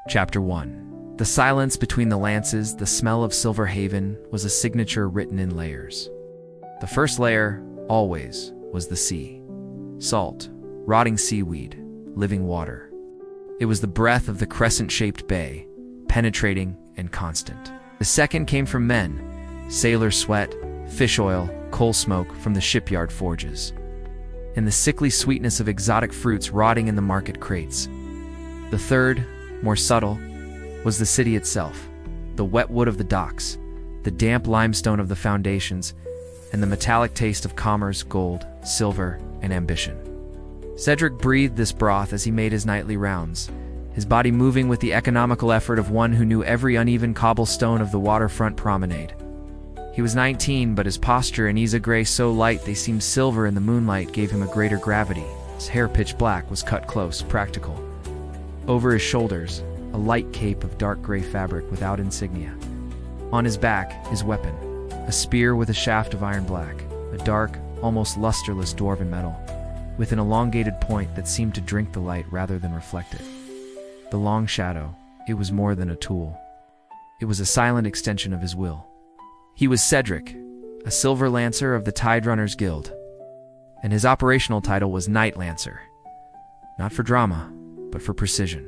Chapter 1. The silence between the lances, the smell of Silverhaven, was a signature written in layers. The first layer, always, was the sea. Salt, rotting seaweed, living water. It was the breath of the crescent-shaped bay, penetrating and constant. The second came from men, sailor sweat, fish oil, coal smoke from the shipyard forges, and the sickly sweetness of exotic fruits rotting in the market crates. The third, more subtle, was the city itself, the wet wood of the docks, the damp limestone of the foundations, and the metallic taste of commerce, gold, silver, and ambition. Cedric breathed this broth as he made his nightly rounds, his body moving with the economical effort of one who knew every uneven cobblestone of the waterfront promenade. He was 19, but his posture and ease of grace so light they seemed silver in the moonlight gave him a greater gravity. His hair pitch black was cut close, practical. Over his shoulders, a light cape of dark gray fabric without insignia. On his back, his weapon, a spear with a shaft of iron black, a dark, almost lusterless dwarven metal, with an elongated point that seemed to drink the light rather than reflect it. The long shadow, it was more than a tool. It was a silent extension of his will. He was Cedric, a silver lancer of the Tide Runners Guild, and his operational title was Night Lancer. Not for drama, but for precision.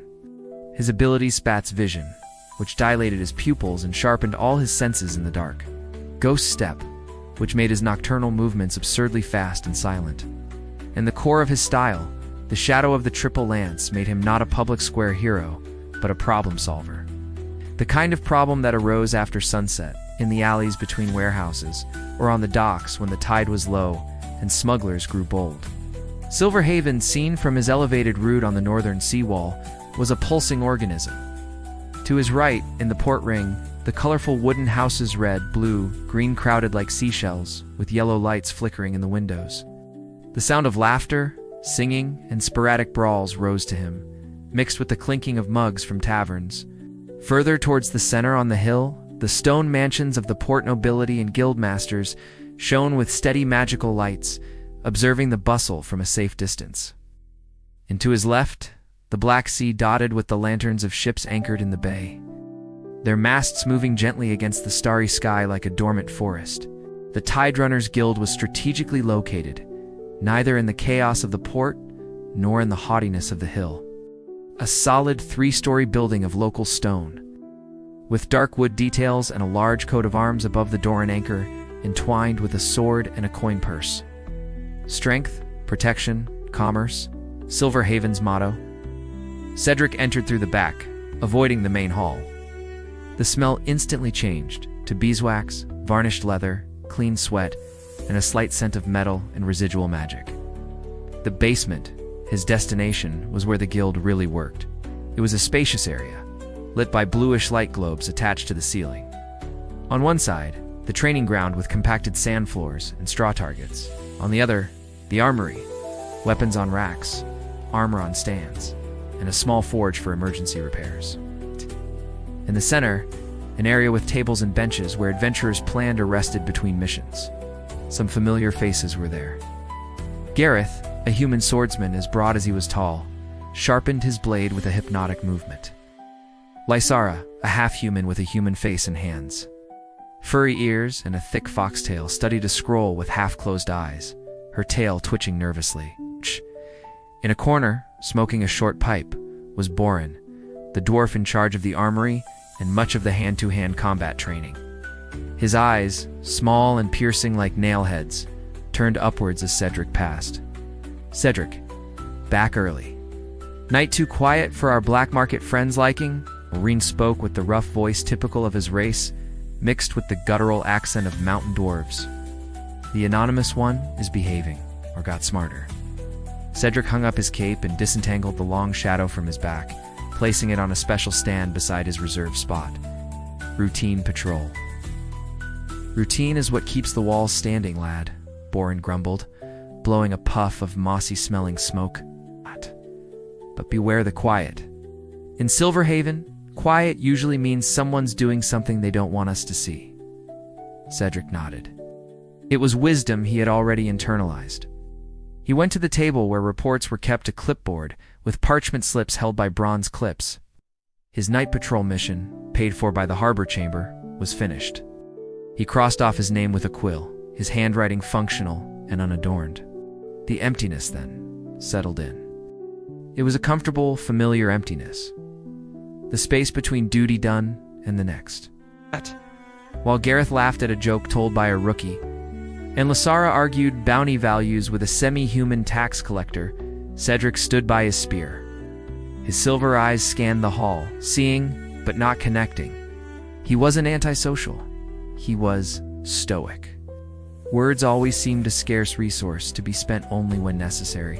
His ability spats vision, which dilated his pupils and sharpened all his senses in the dark. Ghost Step, which made his nocturnal movements absurdly fast and silent. And the core of his style, the shadow of the triple lance, made him not a public square hero, but a problem solver. The kind of problem that arose after sunset, in the alleys between warehouses, or on the docks when the tide was low and smugglers grew bold. Silverhaven, seen from his elevated route on the northern seawall, was a pulsing organism. To his right, in the port ring, the colorful wooden houses red, blue, green crowded like seashells, with yellow lights flickering in the windows. The sound of laughter, singing, and sporadic brawls rose to him, mixed with the clinking of mugs from taverns. Further towards the center on the hill, the stone mansions of the port nobility and guildmasters shone with steady magical lights, observing the bustle from a safe distance. And to his left, the Black Sea dotted with the lanterns of ships anchored in the bay, their masts moving gently against the starry sky like a dormant forest. The Tide Runners Guild was strategically located, neither in the chaos of the port nor in the haughtiness of the hill. A solid 3-story building of local stone, with dark wood details and a large coat of arms above the door and anchor, entwined with a sword and a coin purse. Strength, protection, commerce, Silverhaven's motto. Cedric entered through the back, avoiding the main hall. The smell instantly changed to beeswax, varnished leather, clean sweat, and a slight scent of metal and residual magic. The basement, his destination, was where the guild really worked. It was a spacious area, lit by bluish light globes attached to the ceiling. On one side, the training ground with compacted sand floors and straw targets. On the other, the armory, weapons on racks, armor on stands, and a small forge for emergency repairs. In the center, an area with tables and benches where adventurers planned or rested between missions. Some familiar faces were there. Gareth, a human swordsman as broad as he was tall, sharpened his blade with a hypnotic movement. Lyra, a half-human with a human face and hands. Furry ears and a thick foxtail, studied a scroll with half-closed eyes, her tail twitching nervously. In a corner, smoking a short pipe, was Borin, the dwarf in charge of the armory and much of the hand-to-hand combat training. His eyes, small and piercing like nail-heads, turned upwards as Cedric passed. Cedric, back early. Night too quiet for our black market friends' liking? Maureen spoke with the rough voice typical of his race, mixed with the guttural accent of mountain dwarves. The anonymous one is behaving, or got smarter. Cedric hung up his cape and disentangled the long shadow from his back, placing it on a special stand beside his reserved spot. Routine patrol. Routine is what keeps the walls standing, lad, Borin grumbled, blowing a puff of mossy-smelling smoke. But beware the quiet. In Silverhaven, quiet usually means someone's doing something they don't want us to see. Cedric nodded. It was wisdom he had already internalized. He went to the table where reports were kept to clipboard, with parchment slips held by bronze clips. His night patrol mission, paid for by the harbor chamber, was finished. He crossed off his name with a quill, his handwriting functional and unadorned. The emptiness, then, settled in. It was a comfortable, familiar emptiness. The space between duty done and the next. While Gareth laughed at a joke told by a rookie, and Lyra argued bounty values with a semi-human tax collector, Cedric stood by his spear. His silver eyes scanned the hall, seeing, but not connecting. He wasn't antisocial. He was stoic. Words always seemed a scarce resource to be spent only when necessary.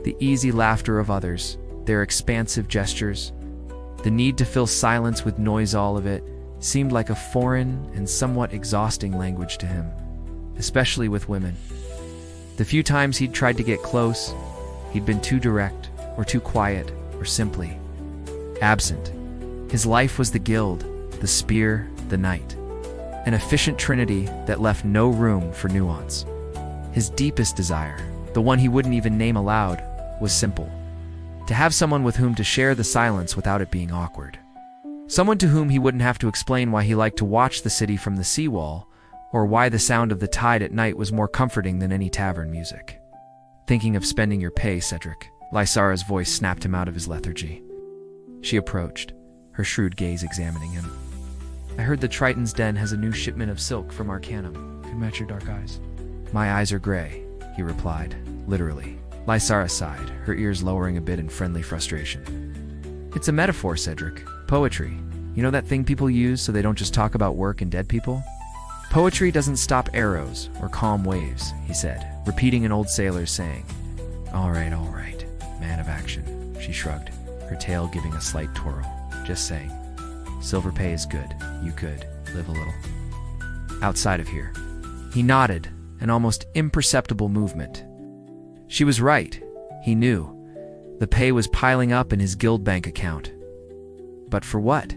The easy laughter of others, their expansive gestures, the need to fill silence with noise, all of it seemed like a foreign and somewhat exhausting language to him, especially with women. The few times he'd tried to get close, he'd been too direct, or too quiet, or simply absent. His life was the guild, the spear, the night, an efficient trinity that left no room for nuance. His deepest desire, the one he wouldn't even name aloud, was simple: to have someone with whom to share the silence without it being awkward. Someone to whom he wouldn't have to explain why he liked to watch the city from the seawall, or why the sound of the tide at night was more comforting than any tavern music. Thinking of spending your pay, Cedric? Lyra's voice snapped him out of his lethargy. She approached, her shrewd gaze examining him. I heard the Triton's Den has a new shipment of silk from Arcanum. Could match your dark eyes. My eyes are gray, he replied, literally. Lyra sighed, her ears lowering a bit in friendly frustration. It's a metaphor, Cedric. Poetry. You know that thing people use so they don't just talk about work and dead people? Poetry doesn't stop arrows or calm waves, he said, repeating an old sailor's saying. All right, man of action, she shrugged, her tail giving a slight twirl. Just saying. Silver pay is good. You could live a little outside of here. He nodded, an almost imperceptible movement. She was right, he knew. The pay was piling up in his guild bank account. But for what?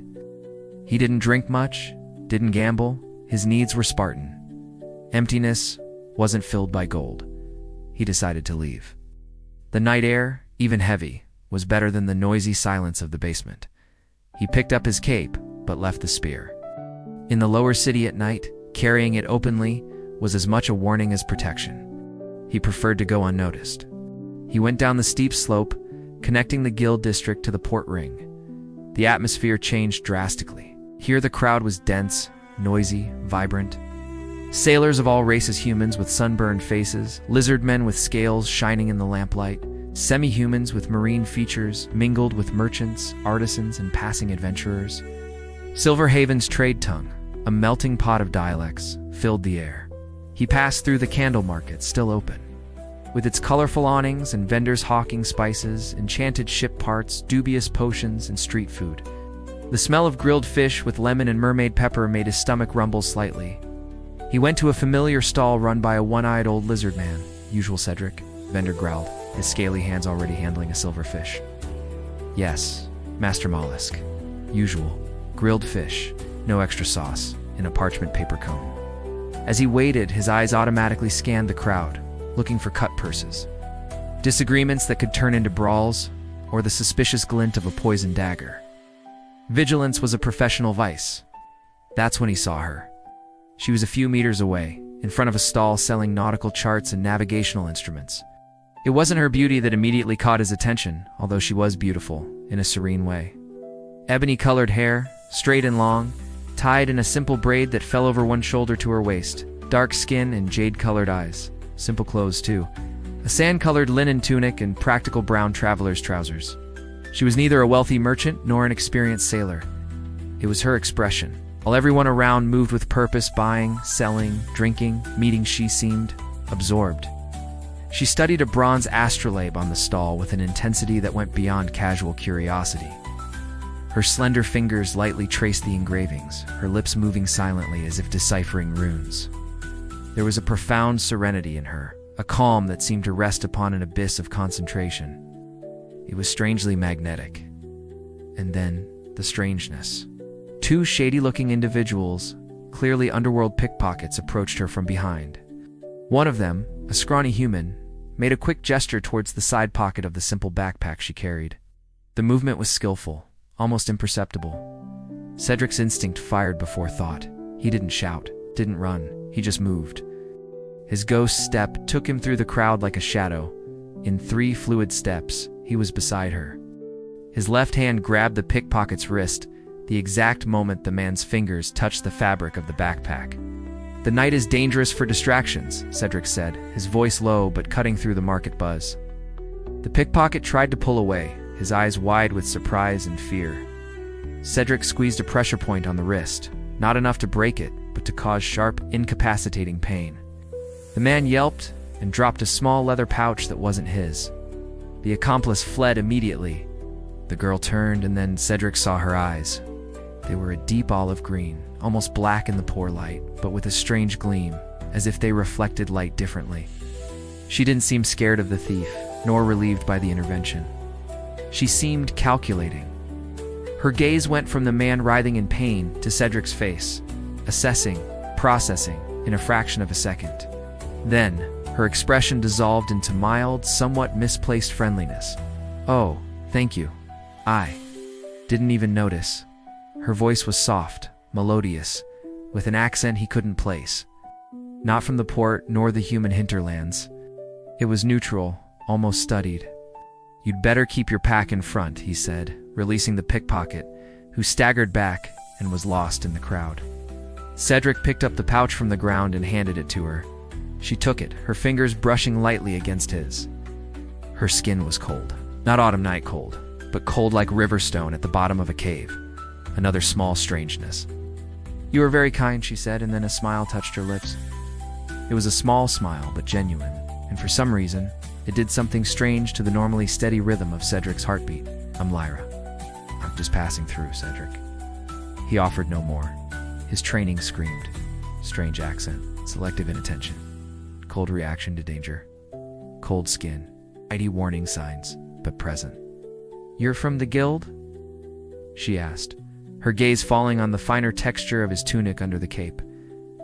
He didn't drink much, didn't gamble, his needs were Spartan. Emptiness wasn't filled by gold. He decided to leave. The night air, even heavy, was better than the noisy silence of the basement. He picked up his cape, but left the spear. In the lower city at night, carrying it openly was as much a warning as protection. He preferred to go unnoticed. He went down the steep slope, connecting the guild district to the port ring. The atmosphere changed drastically. Here the crowd was dense, noisy, vibrant. Sailors of all races, humans with sunburned faces, lizard men with scales shining in the lamplight, semi-humans with marine features mingled with merchants, artisans, and passing adventurers. Silverhaven's trade tongue, a melting pot of dialects, filled the air. He passed through the candle market, still open, with its colorful awnings and vendors hawking spices, enchanted ship parts, dubious potions, and street food. The smell of grilled fish with lemon and mermaid pepper made his stomach rumble slightly. He went to a familiar stall run by a one-eyed old lizard man. Usual, Cedric, vendor growled, his scaly hands already handling a silver fish. Yes, Master Mollusk. Usual. Grilled fish, no extra sauce, in a parchment paper cone. As he waited, his eyes automatically scanned the crowd, looking for cut purses, disagreements that could turn into brawls, or the suspicious glint of a poisoned dagger. Vigilance was a professional vice. That's when he saw her. She was a few meters away, in front of a stall selling nautical charts and navigational instruments. It wasn't her beauty that immediately caught his attention, although she was beautiful, in a serene way. Ebony-colored hair, straight and long, tied in a simple braid that fell over one shoulder to her waist, dark skin and jade-colored eyes. Simple clothes, too. A sand-colored linen tunic and practical brown traveler's trousers. She was neither a wealthy merchant nor an experienced sailor. It was her expression. While everyone around moved with purpose, buying, selling, drinking, meeting, she seemed absorbed. She studied a bronze astrolabe on the stall with an intensity that went beyond casual curiosity. Her slender fingers lightly traced the engravings, her lips moving silently as if deciphering runes. There was a profound serenity in her, a calm that seemed to rest upon an abyss of concentration. It was strangely magnetic. And then, the strangeness. Two shady-looking individuals, clearly underworld pickpockets, approached her from behind. One of them, a scrawny human, made a quick gesture towards the side pocket of the simple backpack she carried. The movement was skillful, almost imperceptible. Cedric's instinct fired before thought. He didn't shout, didn't run, he just moved. His ghost step took him through the crowd like a shadow. In 3 fluid steps, he was beside her. His left hand grabbed the pickpocket's wrist, the exact moment the man's fingers touched the fabric of the backpack. "The night is dangerous for distractions," Cedric said, his voice low but cutting through the market buzz. The pickpocket tried to pull away, his eyes wide with surprise and fear. Cedric squeezed a pressure point on the wrist, not enough to break it, but to cause sharp, incapacitating pain. The man yelped and dropped a small leather pouch that wasn't his. The accomplice fled immediately. The girl turned, and then Cedric saw her eyes. They were a deep olive green, almost black in the poor light, but with a strange gleam, as if they reflected light differently. She didn't seem scared of the thief, nor relieved by the intervention. She seemed calculating. Her gaze went from the man writhing in pain to Cedric's face, assessing, processing, in a fraction of a second. Then, her expression dissolved into mild, somewhat misplaced friendliness. "Oh, thank you. I didn't even notice." Her voice was soft, melodious, with an accent he couldn't place. Not from the port nor the human hinterlands. It was neutral, almost studied. "You'd better keep your pack in front," he said, releasing the pickpocket, who staggered back and was lost in the crowd. Cedric picked up the pouch from the ground and handed it to her. She took it, her fingers brushing lightly against his. Her skin was cold. Not autumn night cold, but cold like river stone at the bottom of a cave. Another small strangeness. "You are very kind," she said, and then a smile touched her lips. It was a small smile, but genuine, and for some reason, it did something strange to the normally steady rhythm of Cedric's heartbeat. "I'm Lyra. I'm just passing through, Cedric." He offered no more. His training screamed. Strange accent, selective inattention. Cold reaction to danger. Cold skin. Mighty warning signs, but present. "You're from the guild?" she asked, her gaze falling on the finer texture of his tunic under the cape,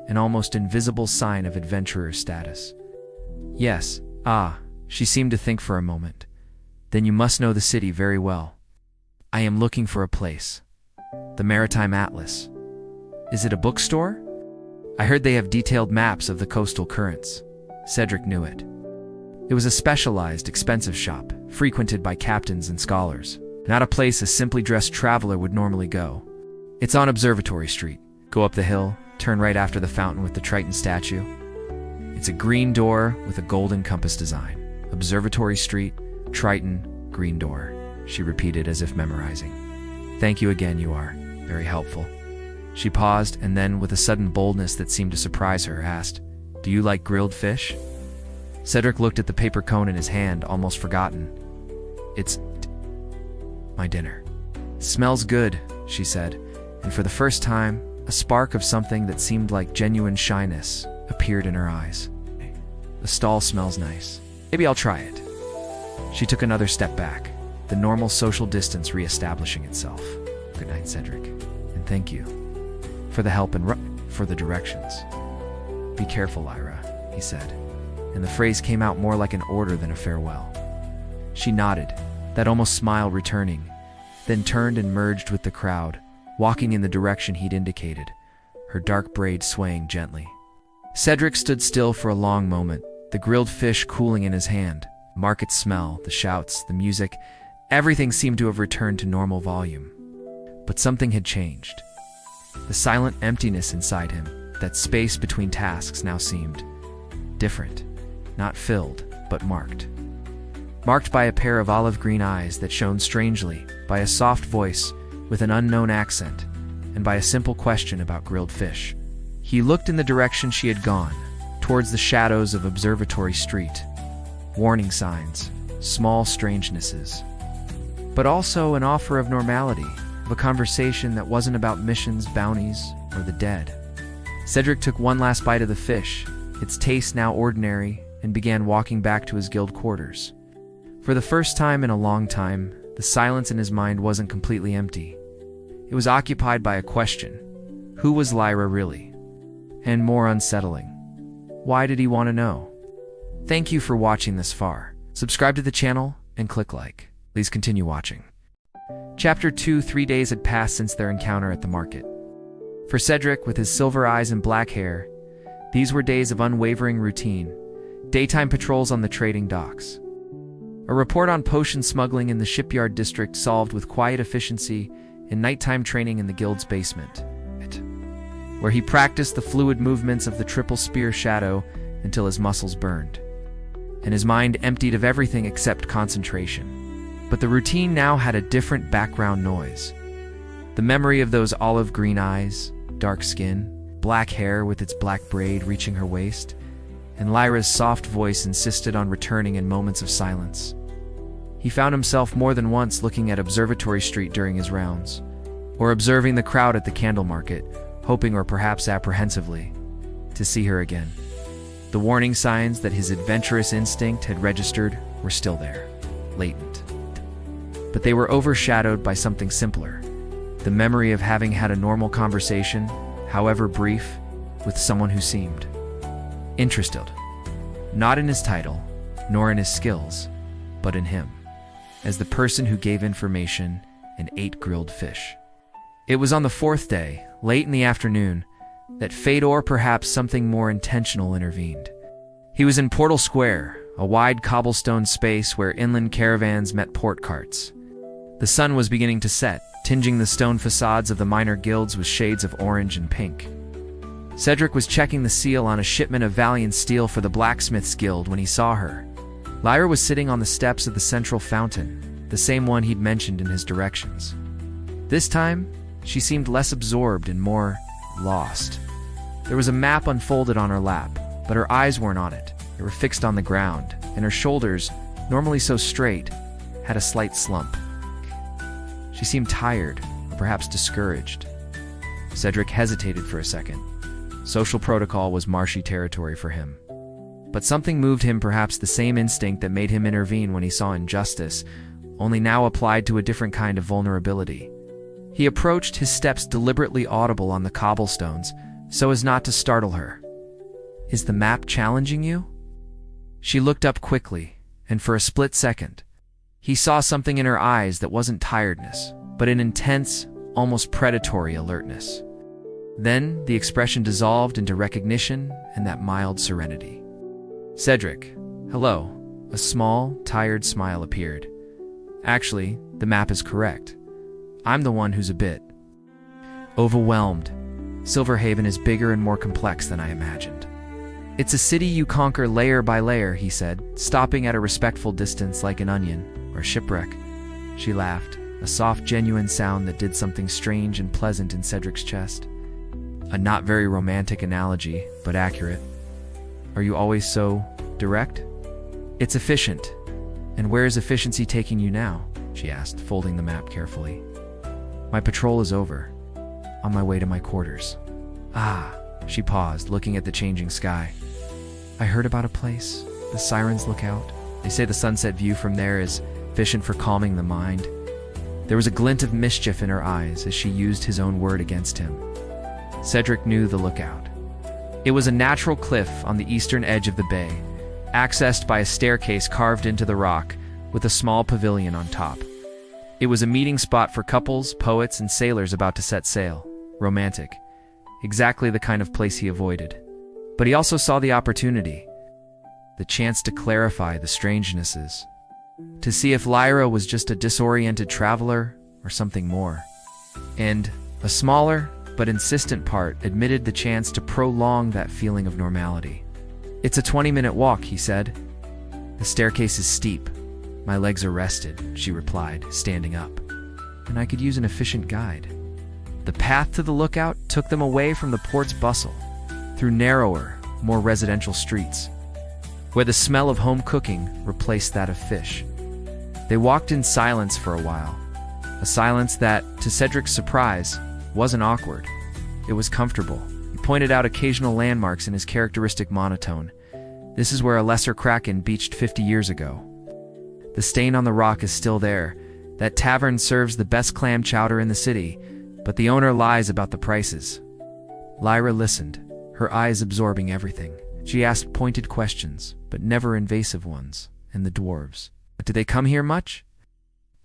an almost invisible sign of adventurer status. "Yes, she seemed to think for a moment. "Then you must know the city very well." "I am looking for a place. The Maritime Atlas." "Is it a bookstore?" "I heard they have detailed maps of the coastal currents." Cedric knew it. It was a specialized, expensive shop, frequented by captains and scholars, not a place a simply dressed traveler would normally go. "It's on Observatory Street. Go up the hill, turn right after the fountain with the Triton statue. It's a green door with a golden compass design. Observatory Street, Triton, green door," she repeated as if memorizing. "Thank you again, you are very helpful." She paused, and then, with a sudden boldness that seemed to surprise her, asked, "Do you like grilled fish?" Cedric looked at the paper cone in his hand, almost forgotten. "It's my dinner." "Smells good," she said, and for the first time, a spark of something that seemed like genuine shyness appeared in her eyes. "The stall smells nice. Maybe I'll try it." She took another step back, the normal social distance re-establishing itself. "Good night, Cedric, and thank you for the help and for the directions." "Be careful, Lyra," he said, and the phrase came out more like an order than a farewell. She nodded, that almost smile returning, then turned and merged with the crowd, walking in the direction he'd indicated, her dark braid swaying gently. Cedric stood still for a long moment, the grilled fish cooling in his hand. Market smell, the shouts, the music, everything seemed to have returned to normal volume. But something had changed. The silent emptiness inside him, that space between tasks, now seemed different. Not filled, but marked. Marked by a pair of olive green eyes that shone strangely, by a soft voice with an unknown accent, and by a simple question about grilled fish. He looked in the direction she had gone, towards the shadows of Observatory Street. Warning signs, small strangenesses, but also an offer of normality, of a conversation that wasn't about missions, bounties, or the dead. Cedric took one last bite of the fish, its taste now ordinary, and began walking back to his guild quarters. For the first time in a long time, the silence in his mind wasn't completely empty. It was occupied by a question. Who was Lyra really? And more unsettling, why did he want to know? Thank you for watching this far. Subscribe to the channel and click like. Please continue watching. Chapter 2. 3 days had passed since their encounter at the market. For Cedric, with his silver eyes and black hair, these were days of unwavering routine, daytime patrols on the trading docks, a report on potion smuggling in the shipyard district solved with quiet efficiency, and nighttime training in the guild's basement, where he practiced the fluid movements of the triple spear shadow until his muscles burned, and his mind emptied of everything except concentration. But the routine now had a different background noise. The memory of those olive green eyes, dark skin, black hair with its black braid reaching her waist, and Lyra's soft voice insisted on returning in moments of silence. He found himself more than once looking at Observatory Street during his rounds, or observing the crowd at the candle market, hoping or perhaps apprehensively to see her again. The warning signs that his adventurous instinct had registered were still there, latent. But they were overshadowed by something simpler, the memory of having had a normal conversation, however brief, with someone who seemed interested, not in his title, nor in his skills, but in him, as the person who gave information and ate grilled fish. It was on the fourth day, late in the afternoon, that fate or perhaps something more intentional intervened. He was in Portal Square, a wide cobblestone space where inland caravans met port carts. The sun was beginning to set, tinging the stone facades of the minor guilds with shades of orange and pink. Cedric was checking the seal on a shipment of Valiant steel for the Blacksmith's Guild when he saw her. Lyra was sitting on the steps of the central fountain, the same one he'd mentioned in his directions. This time, she seemed less absorbed and more lost. There was a map unfolded on her lap, but her eyes weren't on it. They were fixed on the ground, and her shoulders, normally so straight, had a slight slump. She seemed tired, or perhaps discouraged. Cedric hesitated for a second. Social protocol was marshy territory for him. But something moved him, perhaps the same instinct that made him intervene when he saw injustice, only now applied to a different kind of vulnerability. He approached, his steps deliberately audible on the cobblestones, so as not to startle her. "Is the map challenging you?" She looked up quickly, and for a split second, he saw something in her eyes that wasn't tiredness, but an intense, almost predatory alertness. Then the expression dissolved into recognition and that mild serenity. "Cedric, hello." A small, tired smile appeared. "Actually, the map is correct. I'm the one who's a bit overwhelmed. Silverhaven is bigger and more complex than I imagined." "It's a city you conquer layer by layer," he said, stopping at a respectful distance like an onion or a shipwreck. She laughed, a soft, genuine sound that did something strange and pleasant in Cedric's chest. A not very romantic analogy, but accurate. "Are you always so direct?" "It's efficient." "And where is efficiency taking you now?" she asked, folding the map carefully. "My patrol is over. On my way to my quarters." "Ah," she paused, looking at the changing sky. "I heard about a place, the Sirens Lookout. They say the sunset view from there is efficient for calming the mind." There was a glint of mischief in her eyes as she used his own word against him. Cedric knew the lookout. It was a natural cliff on the eastern edge of the bay, accessed by a staircase carved into the rock with a small pavilion on top. It was a meeting spot for couples, poets, and sailors about to set sail. Romantic. Exactly the kind of place he avoided. But he also saw the opportunity. The chance to clarify the strangenesses. To see if Lyra was just a disoriented traveler or something more. And a smaller but insistent part admitted the chance to prolong that feeling of normality. "It's a 20-minute walk," he said. "The staircase is steep. My legs are rested," she replied, standing up. "And I could use an efficient guide." The path to the lookout took them away from the port's bustle, through narrower, more residential streets, where the smell of home cooking replaced that of fish. They walked in silence for a while, a silence that, to Cedric's surprise, wasn't awkward. It was comfortable. He pointed out occasional landmarks in his characteristic monotone. "This is where a lesser kraken beached 50 years ago. The stain on the rock is still there. That tavern serves the best clam chowder in the city, but the owner lies about the prices." Lyra listened, her eyes absorbing everything. She asked pointed questions, but never invasive ones. "And the dwarves? Do they come here much?"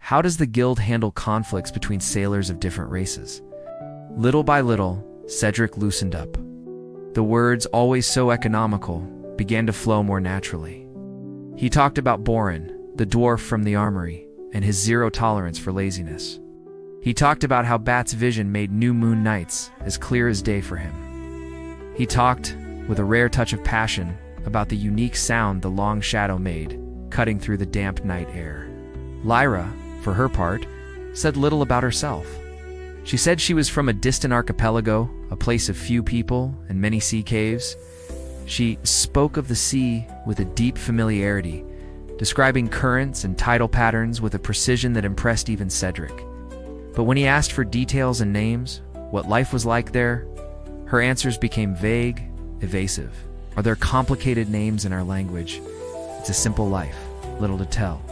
How does the guild handle conflicts between sailors of different races? Little by little, Cedric loosened up. The words, always so economical, began to flow more naturally. He talked about Boren, the dwarf from the armory, and his zero tolerance for laziness. He talked about how Bat's vision made new moon nights as clear as day for him. He talked, with a rare touch of passion, about the unique sound the long shadow made, cutting through the damp night air. Lyra, for her part, said little about herself. She said she was from a distant archipelago, a place of few people and many sea caves. She spoke of the sea with a deep familiarity, describing currents and tidal patterns with a precision that impressed even Cedric. But when he asked for details and names, what life was like there, her answers became vague, evasive. Are there complicated names in our language? It's a simple life, little to tell.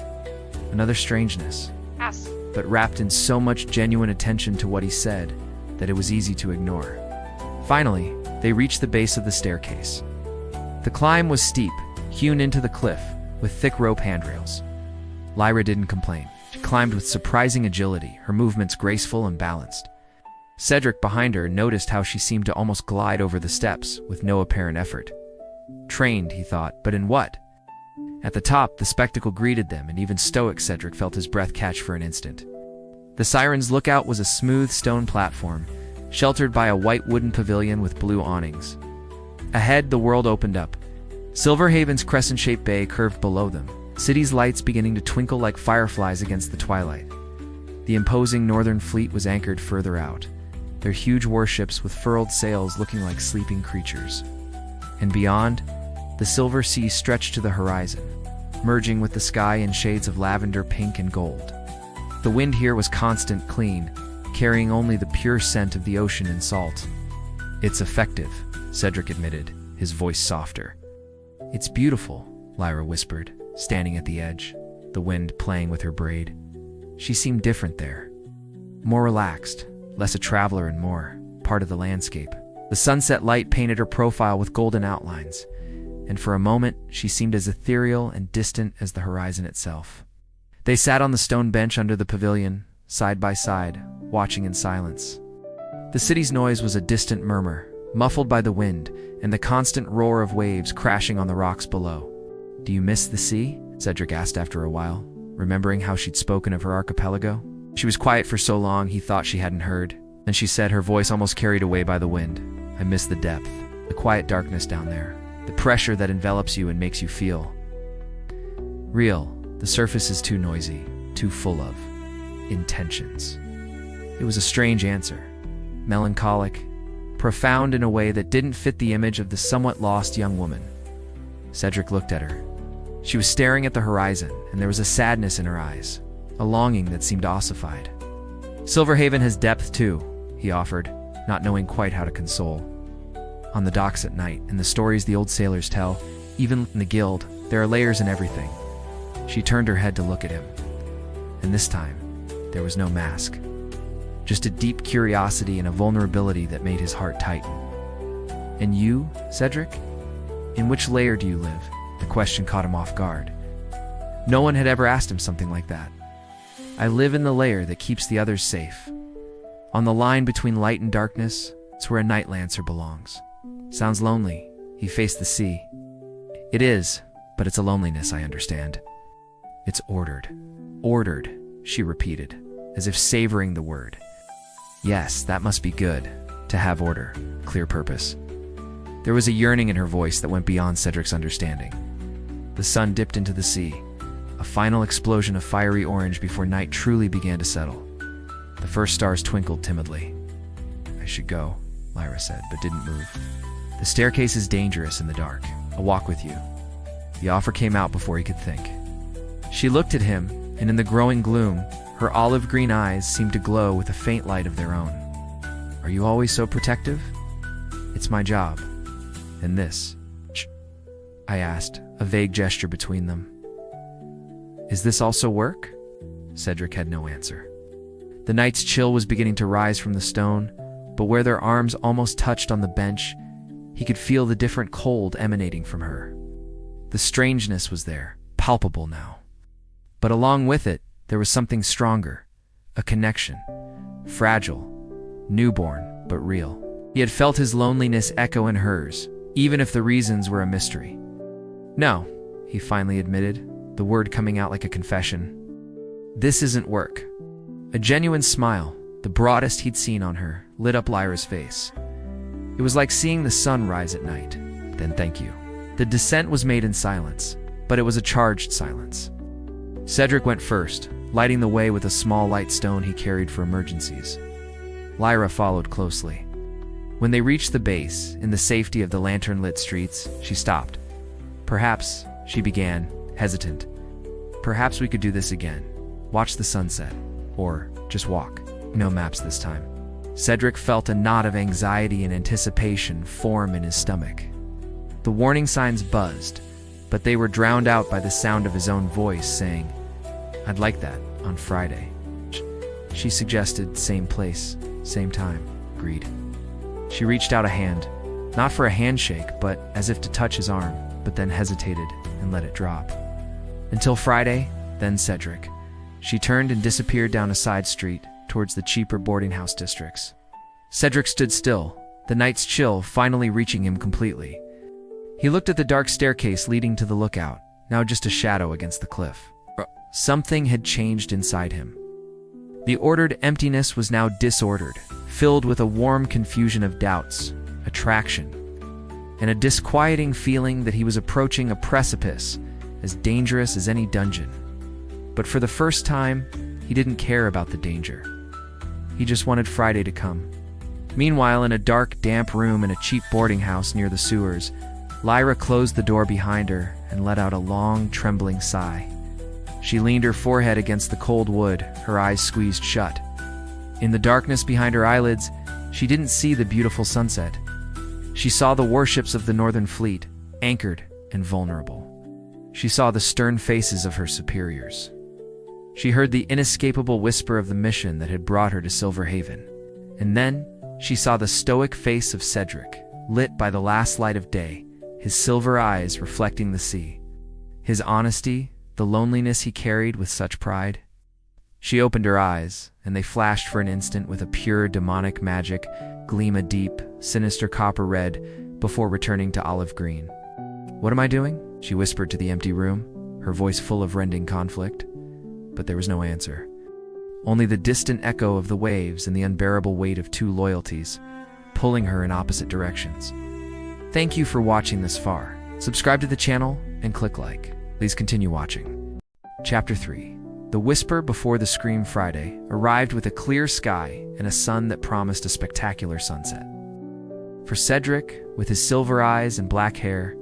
Another strangeness, Yes. but wrapped in so much genuine attention to what he said that it was easy to ignore. Finally, they reached the base of the staircase. The climb was steep, hewn into the cliff, with thick rope handrails. Lyra didn't complain. She climbed with surprising agility, her movements graceful and balanced. Cedric, behind her, noticed how she seemed to almost glide over the steps with no apparent effort. Trained, he thought, but in what? At the top, the spectacle greeted them, and even stoic Cedric felt his breath catch for an instant. The Siren's lookout was a smooth stone platform, sheltered by a white wooden pavilion with blue awnings. Ahead, the world opened up. Silverhaven's crescent-shaped bay curved below them, city's lights beginning to twinkle like fireflies against the twilight. The imposing northern fleet was anchored further out, their huge warships with furled sails looking like sleeping creatures. And beyond, the silver sea stretched to the horizon, merging with the sky in shades of lavender, pink, and gold. The wind here was constant, clean, carrying only the pure scent of the ocean and salt. "It's effective," Cedric admitted, his voice softer. "It's beautiful," Lyra whispered, standing at the edge, the wind playing with her braid. She seemed different there. More relaxed, less a traveler and more part of the landscape. The sunset light painted her profile with golden outlines, and for a moment she seemed as ethereal and distant as the horizon itself. They sat on the stone bench under the pavilion, side by side, watching in silence. The city's noise was a distant murmur, muffled by the wind and the constant roar of waves crashing on the rocks below. "Do you miss the sea?" Cedric asked after a while, remembering how she'd spoken of her archipelago. She was quiet for so long he thought she hadn't heard. Then she said, her voice almost carried away by the wind, "I miss the depth, the quiet darkness down there, the pressure that envelops you and makes you feel real. The surface is too noisy, too full of intentions." It was a strange answer, melancholic, profound in a way that didn't fit the image of the somewhat lost young woman. Cedric looked at her. She was staring at the horizon, and there was a sadness in her eyes, a longing that seemed ossified. "Silverhaven has depth too," he offered, not knowing quite how to console. "On the docks at night, and the stories the old sailors tell, even in the guild, there are layers in everything." She turned her head to look at him, and this time, there was no mask. Just a deep curiosity and a vulnerability that made his heart tighten. "And you, Cedric? In which layer do you live?" The question caught him off guard. No one had ever asked him something like that. "I live in the layer that keeps the others safe. On the line between light and darkness, it's where a night lancer belongs." "Sounds lonely." He faced the sea. "It is, but it's a loneliness I understand. It's ordered." "Ordered," she repeated, as if savoring the word. Yes, that must be good, to have order, clear purpose. There was a yearning in her voice that went beyond Cedric's understanding. The sun dipped into the sea, a final explosion of fiery orange before night truly began to settle. The first stars twinkled timidly. "I should go," Lyra said, but didn't move. "The staircase is dangerous in the dark. I'll walk with you." The offer came out before he could think. She looked at him, and in the growing gloom, her olive green eyes seemed to glow with a faint light of their own. "Are you always so protective?" "It's my job." "And this?" I asked, a vague gesture between them. "Is this also work?" Cedric had no answer. The night's chill was beginning to rise from the stone, but where their arms almost touched on the bench, he could feel the different cold emanating from her. The strangeness was there, palpable now. But along with it, There was something stronger, a connection, fragile, newborn, but real. He had felt his loneliness echo in hers, even if the reasons were a mystery. "No," he finally admitted, the word coming out like a confession. "This isn't work." A genuine smile, the broadest he'd seen on her, lit up Lyra's face. It was like seeing the sun rise at night. "Then thank you." The descent was made in silence, but it was a charged silence. Cedric went first, lighting the way with a small light stone he carried for emergencies. Lyra followed closely. When they reached the base, in the safety of the lantern-lit streets, she stopped. "Perhaps," she began, hesitant, "perhaps we could do this again. Watch the sunset. Or just walk. No maps this time." Cedric felt a knot of anxiety and anticipation form in his stomach. The warning signs buzzed, but they were drowned out by the sound of his own voice saying, "I'd like that on Friday." She suggested same place, same time. Agreed. She reached out a hand, not for a handshake, but as if to touch his arm, but then hesitated and let it drop. "Until Friday, then Cedric." She turned and disappeared down a side street towards the cheaper boarding house districts. Cedric stood still, the night's chill finally reaching him completely. He looked at the dark staircase leading to the lookout, now just a shadow against the cliff. Something had changed inside him. The ordered emptiness was now disordered, filled with a warm confusion of doubts, attraction, and a disquieting feeling that he was approaching a precipice as dangerous as any dungeon. But for the first time, he didn't care about the danger. He just wanted Friday to come. Meanwhile, in a dark, damp room in a cheap boarding house near the sewers, Lyra closed the door behind her and let out a long, trembling sigh. She leaned her forehead against the cold wood, her eyes squeezed shut. In the darkness behind her eyelids, she didn't see the beautiful sunset. She saw the warships of the Northern Fleet, anchored and vulnerable. She saw the stern faces of her superiors. She heard the inescapable whisper of the mission that had brought her to Silverhaven. And then, she saw the stoic face of Cedric, lit by the last light of day, his silver eyes reflecting the sea. His honesty, the loneliness he carried with such pride. She opened her eyes, and they flashed for an instant with a pure demonic magic, gleam a deep, sinister copper red, before returning to olive green. "What am I doing?" she whispered to the empty room, her voice full of rending conflict. But there was no answer. Only the distant echo of the waves and the unbearable weight of two loyalties, pulling her in opposite directions. Thank you for watching this far. Subscribe to the channel and click like. Please continue watching. Chapter 3. The Whisper Before the Scream. Friday arrived with a clear sky and a sun that promised a spectacular sunset. For Cedric, with his silver eyes and black hair,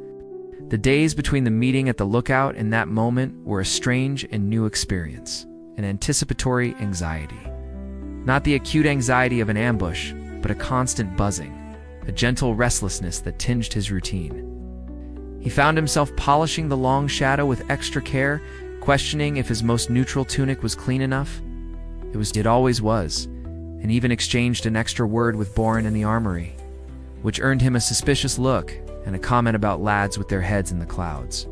the days between the meeting at the lookout and that moment were a strange and new experience, an anticipatory anxiety. Not the acute anxiety of an ambush, but a constant buzzing, a gentle restlessness that tinged his routine. He found himself polishing the long shadow with extra care, questioning if his most neutral tunic was clean enough. It always was, and even exchanged an extra word with Boren in the armory, which earned him a suspicious look and a comment about lads with their heads in the clouds.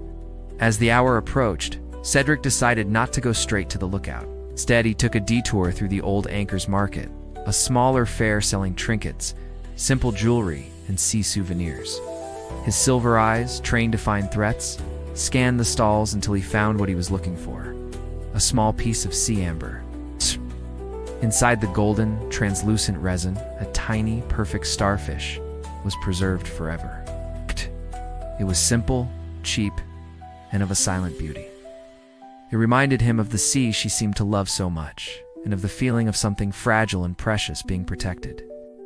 As the hour approached, Cedric decided not to go straight to the lookout. Instead, he took a detour through the Old Anchor's Market, a smaller fair selling trinkets, simple jewelry, and sea souvenirs. His silver eyes, trained to find threats, scanned the stalls until he found what he was looking for: a small piece of sea amber. Inside the golden, translucent resin, a tiny, perfect starfish was preserved forever. It was simple, cheap, and of a silent beauty. It reminded him of the sea she seemed to love so much, and of the feeling of something fragile and precious being protected.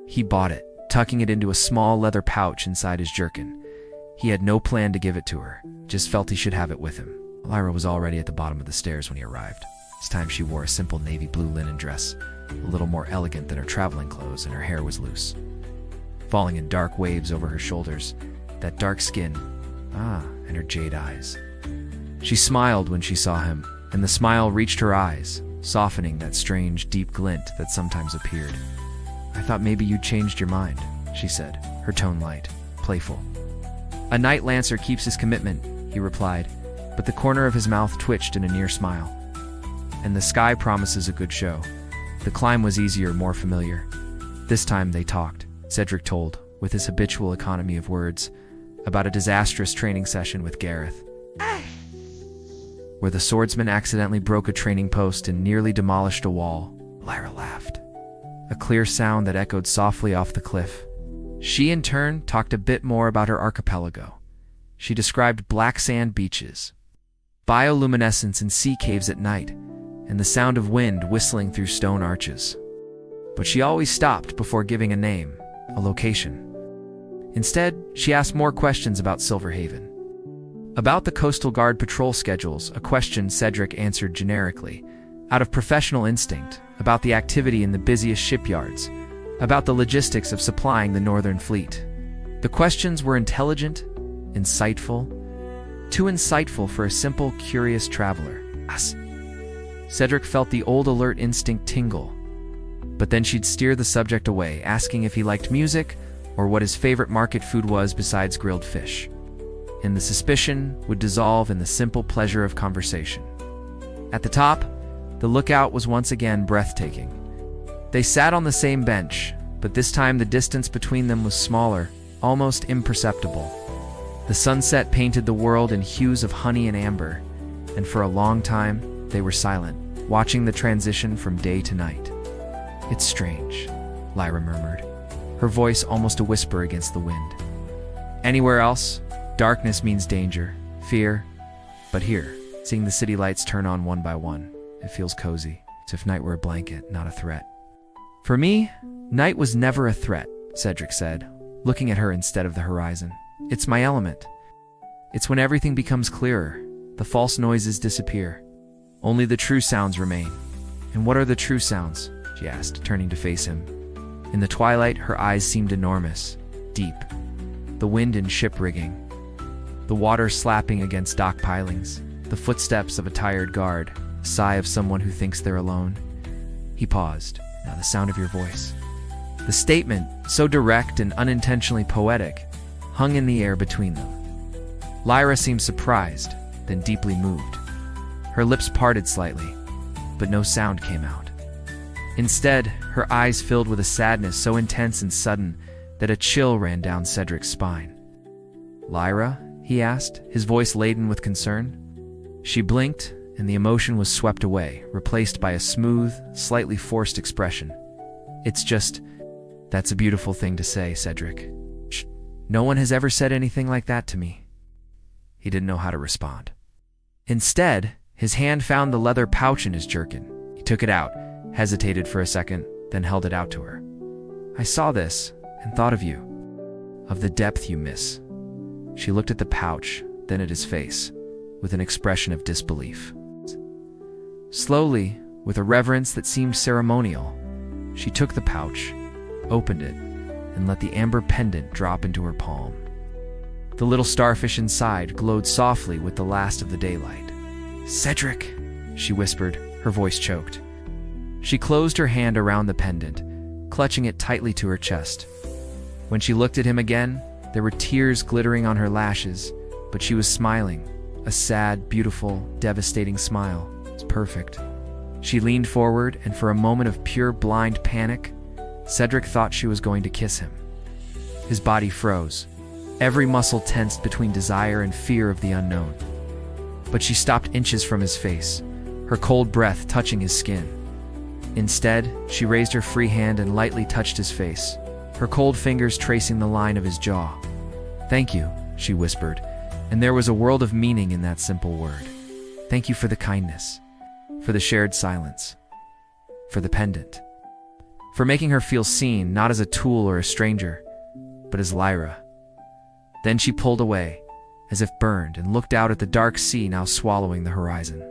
He bought it, tucking it into a small leather pouch inside his jerkin. He had no plan to give it to her, just felt he should have it with him. Lyra was already at the bottom of the stairs when he arrived. This time she wore a simple navy blue linen dress, a little more elegant than her traveling clothes, and her hair was loose, falling in dark waves over her shoulders. That dark skin, and her jade eyes. She smiled when she saw him, and the smile reached her eyes, softening that strange, deep glint that sometimes appeared. "I thought maybe you'd changed your mind," she said, her tone light, playful. "A Knight Lancer keeps his commitment," he replied, but the corner of his mouth twitched in a near smile. and the sky promises a good show. The climb was easier, more familiar. This time they talked, Cedric told, with his habitual economy of words, about a disastrous training session with Gareth, where the swordsman accidentally broke a training post and nearly demolished a wall. Lyra laughed, a clear sound that echoed softly off the cliff. She, in turn, talked a bit more about her archipelago. She described black sand beaches, bioluminescence in sea caves at night, and the sound of wind whistling through stone arches. But she always stopped before giving a name, a location. Instead, she asked more questions about Silverhaven. About the Coastal Guard patrol schedules, a question Cedric answered generically, out of professional instinct, about the activity in the busiest shipyards, about the logistics of supplying the Northern Fleet. The questions were intelligent, insightful, too insightful for a simple, curious traveler. Cedric felt the old alert instinct tingle, but then she'd steer the subject away, asking if he liked music or what his favorite market food was besides grilled fish. And the suspicion would dissolve in the simple pleasure of conversation. At the top, the lookout was once again breathtaking. They sat on the same bench, but this time the distance between them was smaller, almost imperceptible. The sunset painted the world in hues of honey and amber, and for a long time they were silent, watching the transition from day to night. "It's strange," Lyra murmured, her voice almost a whisper against the wind. "Anywhere else, darkness means danger, fear. But here, seeing the city lights turn on one by one, it feels cozy, as if night were a blanket, not a threat." "For me, night was never a threat," Cedric said, looking at her instead of the horizon. "It's my element. It's when everything becomes clearer, the false noises disappear. Only the true sounds remain." "And what are the true sounds?" she asked, turning to face him. In the twilight, her eyes seemed enormous, deep. The wind in ship rigging, the water slapping against dock pilings, the footsteps of a tired guard, the sigh of someone who thinks they're alone. He paused. "Now the sound of your voice." The statement, so direct and unintentionally poetic, hung in the air between them. Lyra seemed surprised, then deeply moved. Her lips parted slightly, but no sound came out. Instead, her eyes filled with a sadness so intense and sudden that a chill ran down Cedric's spine. "Lyra?" he asked, his voice laden with concern. She blinked, and the emotion was swept away, replaced by a smooth, slightly forced expression. "It's just, that's a beautiful thing to say, Cedric. Shh. No one has ever said anything like that to me." He didn't know how to respond. Instead, his hand found the leather pouch in his jerkin. He took it out, hesitated for a second, then held it out to her. "I saw this and thought of you, of the depth you miss." She looked at the pouch, then at his face, with an expression of disbelief. Slowly, with a reverence that seemed ceremonial, she took the pouch, opened it, and let the amber pendant drop into her palm. The little starfish inside glowed softly with the last of the daylight. "Cedric," she whispered, her voice choked. She closed her hand around the pendant, clutching it tightly to her chest. When she looked at him again, there were tears glittering on her lashes, but she was smiling, a sad, beautiful, devastating smile. It was perfect. She leaned forward, and for a moment of pure, blind panic, Cedric thought she was going to kiss him. His body froze, every muscle tensed between desire and fear of the unknown. But she stopped inches from his face, her cold breath touching his skin. Instead, she raised her free hand and lightly touched his face, her cold fingers tracing the line of his jaw. "Thank you," she whispered, and there was a world of meaning in that simple word. "Thank you for the kindness, for the shared silence, for the pendant, for making her feel seen, not as a tool or a stranger, but as Lyra." Then she pulled away, as if burned, and looked out at the dark sea now swallowing the horizon.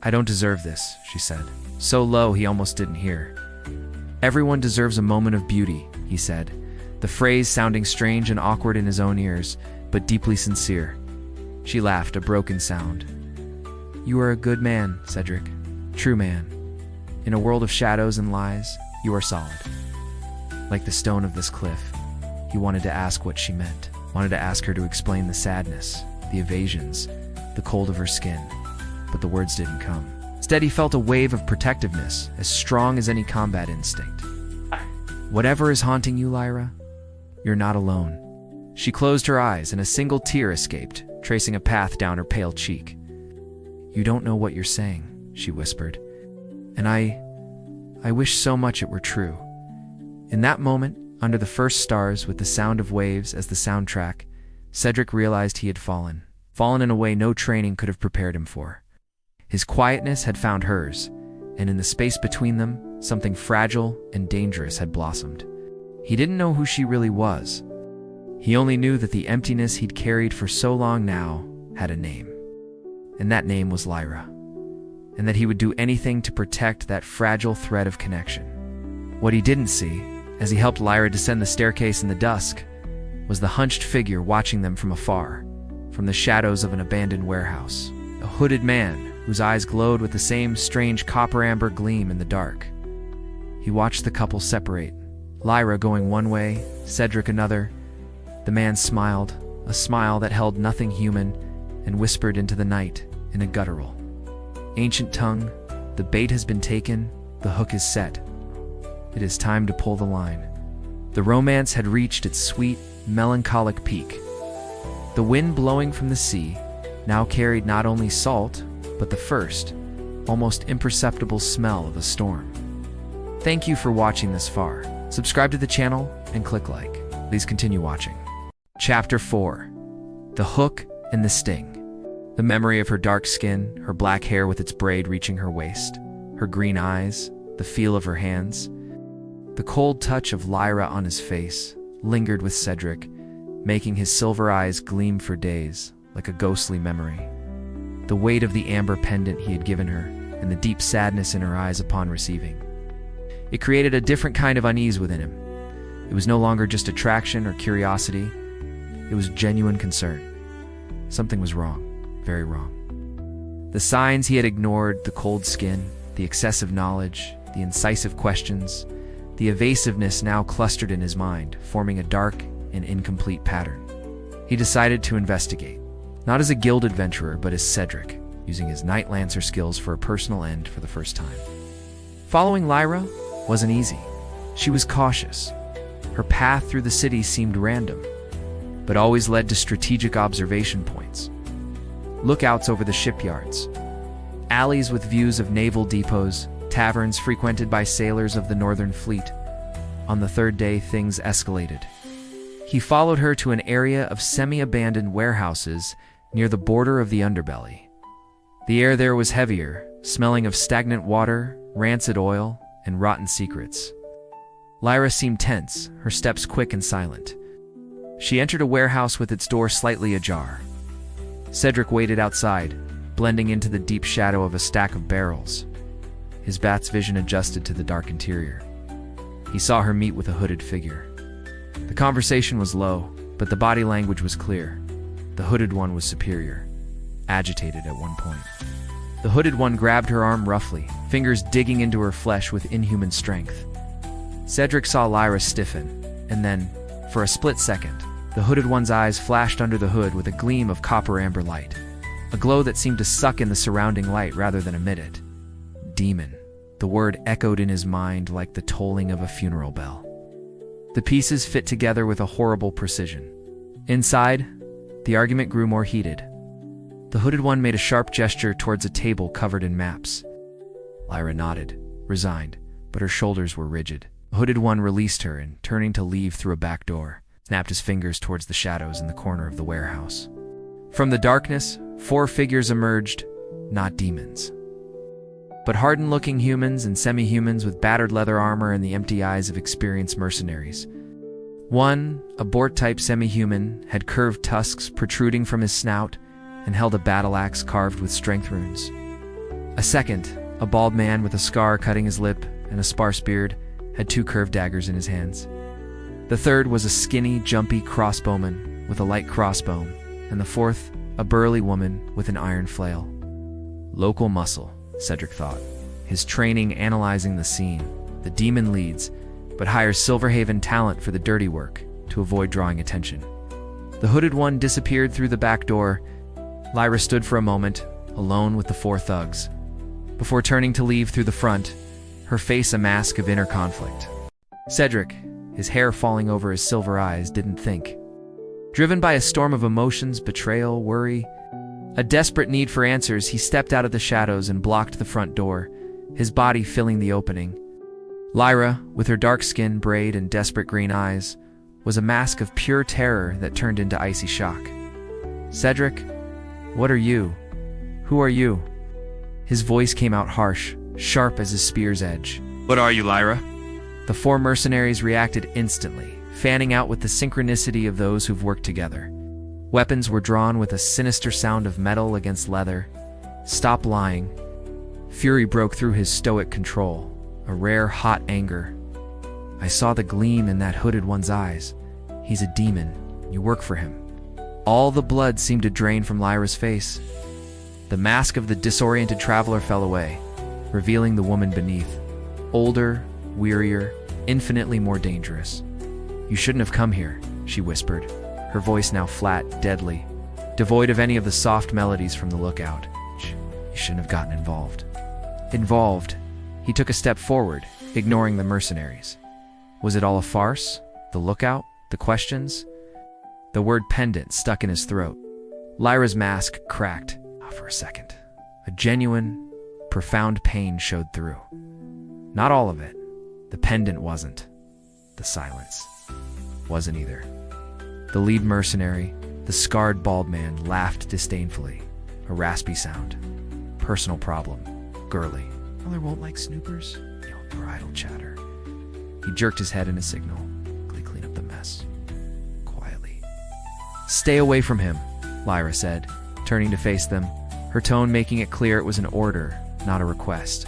"I don't deserve this," she said, so low he almost didn't hear. "Everyone deserves a moment of beauty," he said, the phrase sounding strange and awkward in his own ears, but deeply sincere. She laughed, a broken sound. "You are a good man, Cedric. True man. In a world of shadows and lies, you are solid. Like the stone of this cliff." He wanted to ask what she meant, wanted to ask her to explain the sadness, the evasions, the cold of her skin, but the words didn't come. Instead, he felt a wave of protectiveness, as strong as any combat instinct. "Whatever is haunting you, Lyra, you're not alone." She closed her eyes, and a single tear escaped, tracing a path down her pale cheek. "You don't know what you're saying," she whispered. "And I wish so much it were true." In that moment, under the first stars with the sound of waves as the soundtrack, Cedric realized he had fallen in a way no training could have prepared him for. His quietness had found hers, and in the space between them, something fragile and dangerous had blossomed. He didn't know who she really was. He only knew that the emptiness he'd carried for so long now had a name. And that name was Lyra. And that he would do anything to protect that fragile thread of connection. What he didn't see, as he helped Lyra descend the staircase in the dusk, was the hunched figure watching them from afar, from the shadows of an abandoned warehouse. A hooded man whose eyes glowed with the same strange copper-amber gleam in the dark. He watched the couple separate, Lyra going one way, Cedric another. The man smiled, a smile that held nothing human, and whispered into the night in a guttural, ancient tongue, "The bait has been taken, the hook is set. It is time to pull the line." The romance had reached its sweet, melancholic peak. The wind blowing from the sea now carried not only salt, but the first, almost imperceptible smell of a storm. Thank you for watching this far. Subscribe to the channel and click like. Please continue watching. Chapter 4. The Hook and the Sting. The memory of her dark skin, her black hair with its braid reaching her waist, her green eyes, the feel of her hands. The cold touch of Lyra on his face lingered with Cedric, making his silver eyes gleam for days, like a ghostly memory. The weight of the amber pendant he had given her, and the deep sadness in her eyes upon receiving. It created a different kind of unease within him. It was no longer just attraction or curiosity. It was genuine concern. Something was wrong, very wrong. The signs he had ignored, the cold skin, the excessive knowledge, the incisive questions, the evasiveness now clustered in his mind, forming a dark and incomplete pattern. He decided to investigate, not as a guild adventurer, but as Cedric, using his Night Lancer skills for a personal end for the first time. Following Lyra wasn't easy. She was cautious. Her path through the city seemed random, but always led to strategic observation points. Lookouts over the shipyards, alleys with views of naval depots, taverns frequented by sailors of the Northern Fleet. On the third day, things escalated. He followed her to an area of semi-abandoned warehouses near the border of the underbelly. The air there was heavier, smelling of stagnant water, rancid oil, and rotten secrets. Lyra seemed tense, her steps quick and silent. She entered a warehouse with its door slightly ajar. Cedric waited outside, blending into the deep shadow of a stack of barrels. His bat's vision adjusted to the dark interior. He saw her meet with a hooded figure. The conversation was low, but the body language was clear. The hooded one was superior, agitated at one point. The hooded one grabbed her arm roughly, fingers digging into her flesh with inhuman strength. Cedric saw Lyra stiffen, and then, for a split second, the hooded one's eyes flashed under the hood with a gleam of copper-amber light, a glow that seemed to suck in the surrounding light rather than emit it. Demon. The word echoed in his mind like the tolling of a funeral bell. The pieces fit together with a horrible precision. Inside, the argument grew more heated. The hooded one made a sharp gesture towards a table covered in maps. Lyra nodded, resigned, but her shoulders were rigid. The hooded one released her and, turning to leave through a back door, snapped his fingers towards the shadows in the corner of the warehouse. From the darkness, 4 figures emerged, not demons, but hardened-looking humans and semi-humans with battered leather armor and the empty eyes of experienced mercenaries. One, a boar-type semi-human, had curved tusks protruding from his snout and held a battle axe carved with strength runes. A second, a bald man with a scar cutting his lip and a sparse beard, had 2 curved daggers in his hands. The third was a skinny, jumpy crossbowman with a light crossbow, and the fourth, a burly woman with an iron flail. Local muscle, Cedric thought, his training analyzing the scene. The demon leads, but hires Silverhaven talent for the dirty work to avoid drawing attention. The hooded one disappeared through the back door. Lyra stood for a moment, alone with the 4 thugs. before turning to leave through the front, her face a mask of inner conflict. Cedric, his hair falling over his silver eyes, didn't think. Driven by a storm of emotions, betrayal, worry, a desperate need for answers, he stepped out of the shadows and blocked the front door, his body filling the opening. Lyra, with her dark skin, braid, and desperate green eyes, was a mask of pure terror that turned into icy shock. "Cedric, what are you? Who are you?" His voice came out harsh, sharp as his spear's edge. "What are you, Lyra?" The four mercenaries reacted instantly, fanning out with the synchronicity of those who've worked together. Weapons were drawn with a sinister sound of metal against leather. "Stop lying." Fury broke through his stoic control, a rare, hot anger. "I saw the gleam in that hooded one's eyes. He's a demon. You work for him." All the blood seemed to drain from Lyra's face. The mask of the disoriented traveler fell away, revealing the woman beneath. Older, wearier, infinitely more dangerous. "You shouldn't have come here," she whispered, her voice now flat, deadly, devoid of any of the soft melodies from the lookout. "You shouldn't have gotten involved." Involved? He took a step forward, ignoring the mercenaries. Was it all a farce? The lookout? The questions? The word pendant stuck in his throat. Lyra's mask cracked for a second. A genuine, profound pain showed through. Not all of it. The pendant wasn't. The silence wasn't either. The lead mercenary, the scarred bald man, laughed disdainfully, a raspy sound. "Personal problem. Girly. Mother won't like snoopers." Or idle chatter. He jerked his head in a signal. "Clean up the mess." Quietly. "Stay away from him," Lyra said, turning to face them, her tone making it clear it was an order, not a request.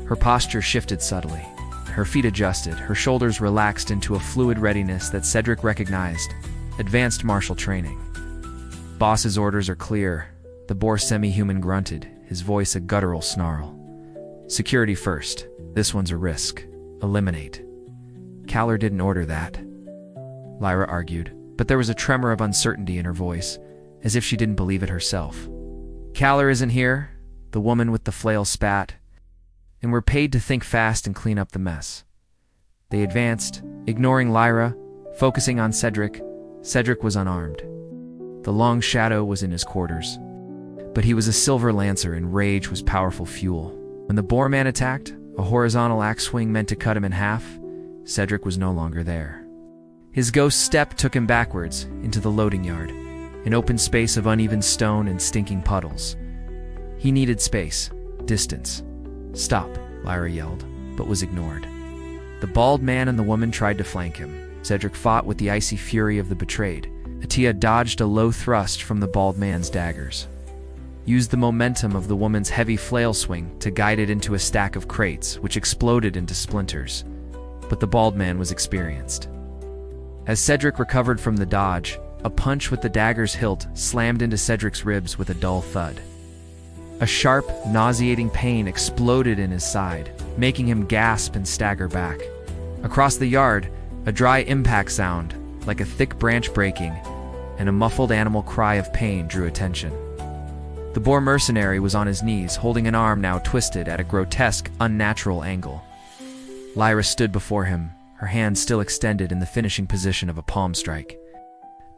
Her posture shifted subtly. Her feet adjusted, her shoulders relaxed into a fluid readiness that Cedric recognized. Advanced martial training. "Boss's orders are clear." The boar semi-human grunted, his voice a guttural snarl. "Security first. This one's a risk. Eliminate." "Caller didn't order that," Lyra argued, but there was a tremor of uncertainty in her voice, as if she didn't believe it herself. "Caller isn't here," the woman with the flail spat, "and we're paid to think fast and clean up the mess." They advanced, ignoring Lyra, focusing on Cedric. Cedric was unarmed. The long shadow was in his quarters. But he was a silver lancer and rage was powerful fuel. When the boar man attacked, a horizontal axe swing meant to cut him in half, Cedric was no longer there. His ghost step took him backwards into the loading yard, an open space of uneven stone and stinking puddles. He needed space, distance. "Stop," Lyra yelled, but was ignored. The bald man and the woman tried to flank him. Cedric fought with the icy fury of the betrayed. Atia dodged a low thrust from the bald man's daggers. Used the momentum of the woman's heavy flail swing to guide it into a stack of crates, which exploded into splinters. But the bald man was experienced. As Cedric recovered from the dodge, a punch with the dagger's hilt slammed into Cedric's ribs with a dull thud. A sharp, nauseating pain exploded in his side, making him gasp and stagger back. Across the yard, a dry impact sound, like a thick branch breaking, and a muffled animal cry of pain drew attention. The boar mercenary was on his knees, holding an arm now twisted at a grotesque, unnatural angle. Lyra stood before him, her hand still extended in the finishing position of a palm strike.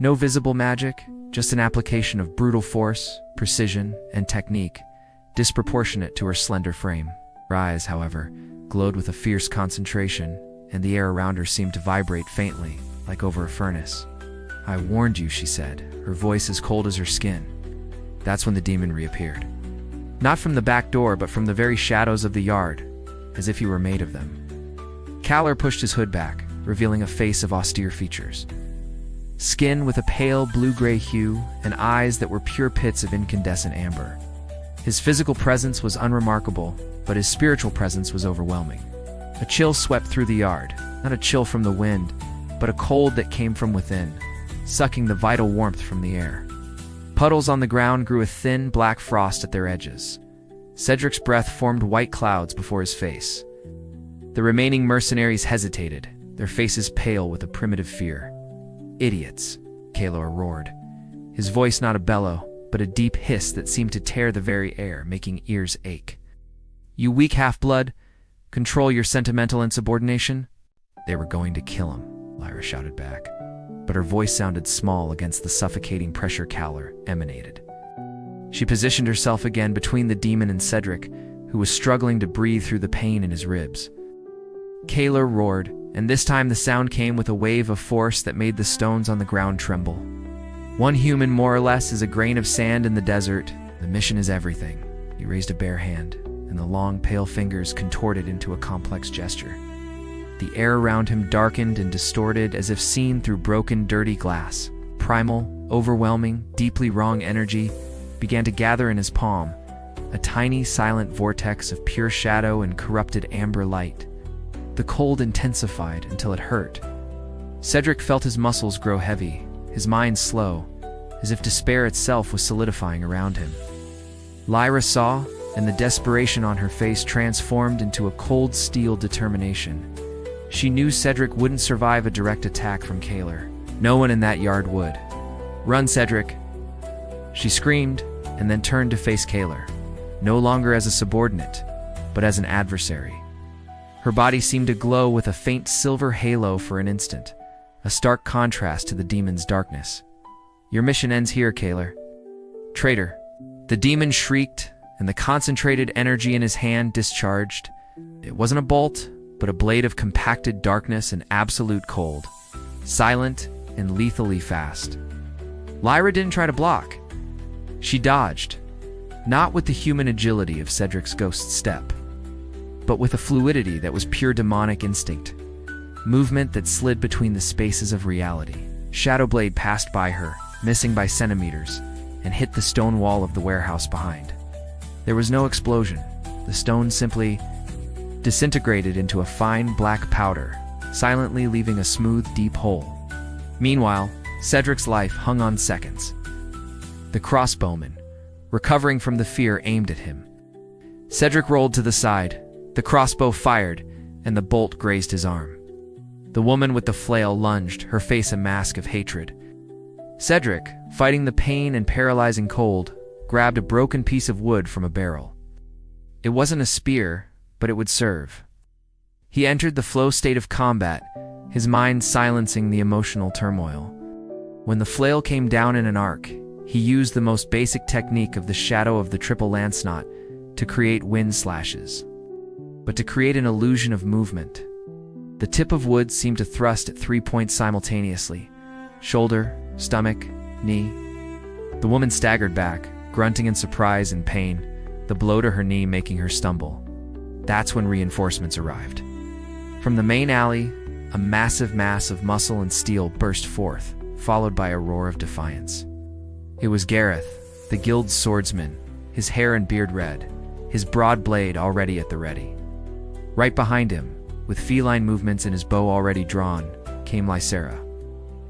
No visible magic, just an application of brutal force, precision, and technique, disproportionate to her slender frame. Her eyes, however, glowed with a fierce concentration, and the air around her seemed to vibrate faintly, like over a furnace. "I warned you," she said, her voice as cold as her skin. That's when the demon reappeared. Not from the back door, but from the very shadows of the yard, as if he were made of them. Caller pushed his hood back, revealing a face of austere features. Skin with a pale blue-gray hue, and eyes that were pure pits of incandescent amber. His physical presence was unremarkable, but his spiritual presence was overwhelming. A chill swept through the yard, not a chill from the wind, but a cold that came from within, sucking the vital warmth from the air. Puddles on the ground grew a thin, black frost at their edges. Cedric's breath formed white clouds before his face. The remaining mercenaries hesitated, their faces pale with a primitive fear. "Idiots," Kalor roared, his voice not a bellow, but a deep hiss that seemed to tear the very air, making ears ache. You weak half-blood! Control your sentimental insubordination? They were going to kill him, Lyra shouted back, but her voice sounded small against the suffocating pressure Kaler emanated. She positioned herself again between the demon and Cedric, who was struggling to breathe through the pain in his ribs. Kaler roared, and this time the sound came with a wave of force that made the stones on the ground tremble. One human, more or less, is a grain of sand in the desert. The mission is everything. He raised a bare hand, and the long, pale fingers contorted into a complex gesture. The air around him darkened and distorted as if seen through broken, dirty glass. Primal, overwhelming, deeply wrong energy began to gather in his palm, a tiny, silent vortex of pure shadow and corrupted amber light. The cold intensified until it hurt. Cedric felt his muscles grow heavy, his mind slow, as if despair itself was solidifying around him. Lyra saw, and the desperation on her face transformed into a cold steel determination. She knew Cedric wouldn't survive a direct attack from Kaler. No one in that yard would. "Run, Cedric!" She screamed, and then turned to face Kaler, no longer as a subordinate, but as an adversary. Her body seemed to glow with a faint silver halo for an instant, a stark contrast to the demon's darkness. "Your mission ends here, Kaler. Traitor!" The demon shrieked, and the concentrated energy in his hand discharged. It wasn't a bolt, but a blade of compacted darkness and absolute cold, silent and lethally fast. Lyra didn't try to block. She dodged, not with the human agility of Cedric's ghost step, but with a fluidity that was pure demonic instinct, movement that slid between the spaces of reality. Shadowblade passed by her, missing by centimeters, and hit the stone wall of the warehouse behind. There was no explosion. The stone simply disintegrated into a fine black powder, silently leaving a smooth, deep hole. Meanwhile, Cedric's life hung on seconds. The crossbowman, recovering from the fear, aimed at him. Cedric rolled to the side. The crossbow fired, and the bolt grazed his arm. The woman with the flail lunged, her face a mask of hatred. Cedric, fighting the pain and paralyzing cold, grabbed a broken piece of wood from a barrel. It wasn't a spear, but it would serve. He entered the flow state of combat, his mind silencing the emotional turmoil. When the flail came down in an arc, he used the most basic technique of the shadow of the triple lance knot to create wind slashes, but to create an illusion of movement. The tip of wood seemed to thrust at 3 points simultaneously: shoulder, stomach, knee. The woman staggered back, grunting in surprise and pain, the blow to her knee making her stumble. That's when reinforcements arrived. From the main alley, a massive mass of muscle and steel burst forth, followed by a roar of defiance. It was Gareth, the guild's swordsman, his hair and beard red, his broad blade already at the ready. Right behind him, with feline movements and his bow already drawn, came Lyra,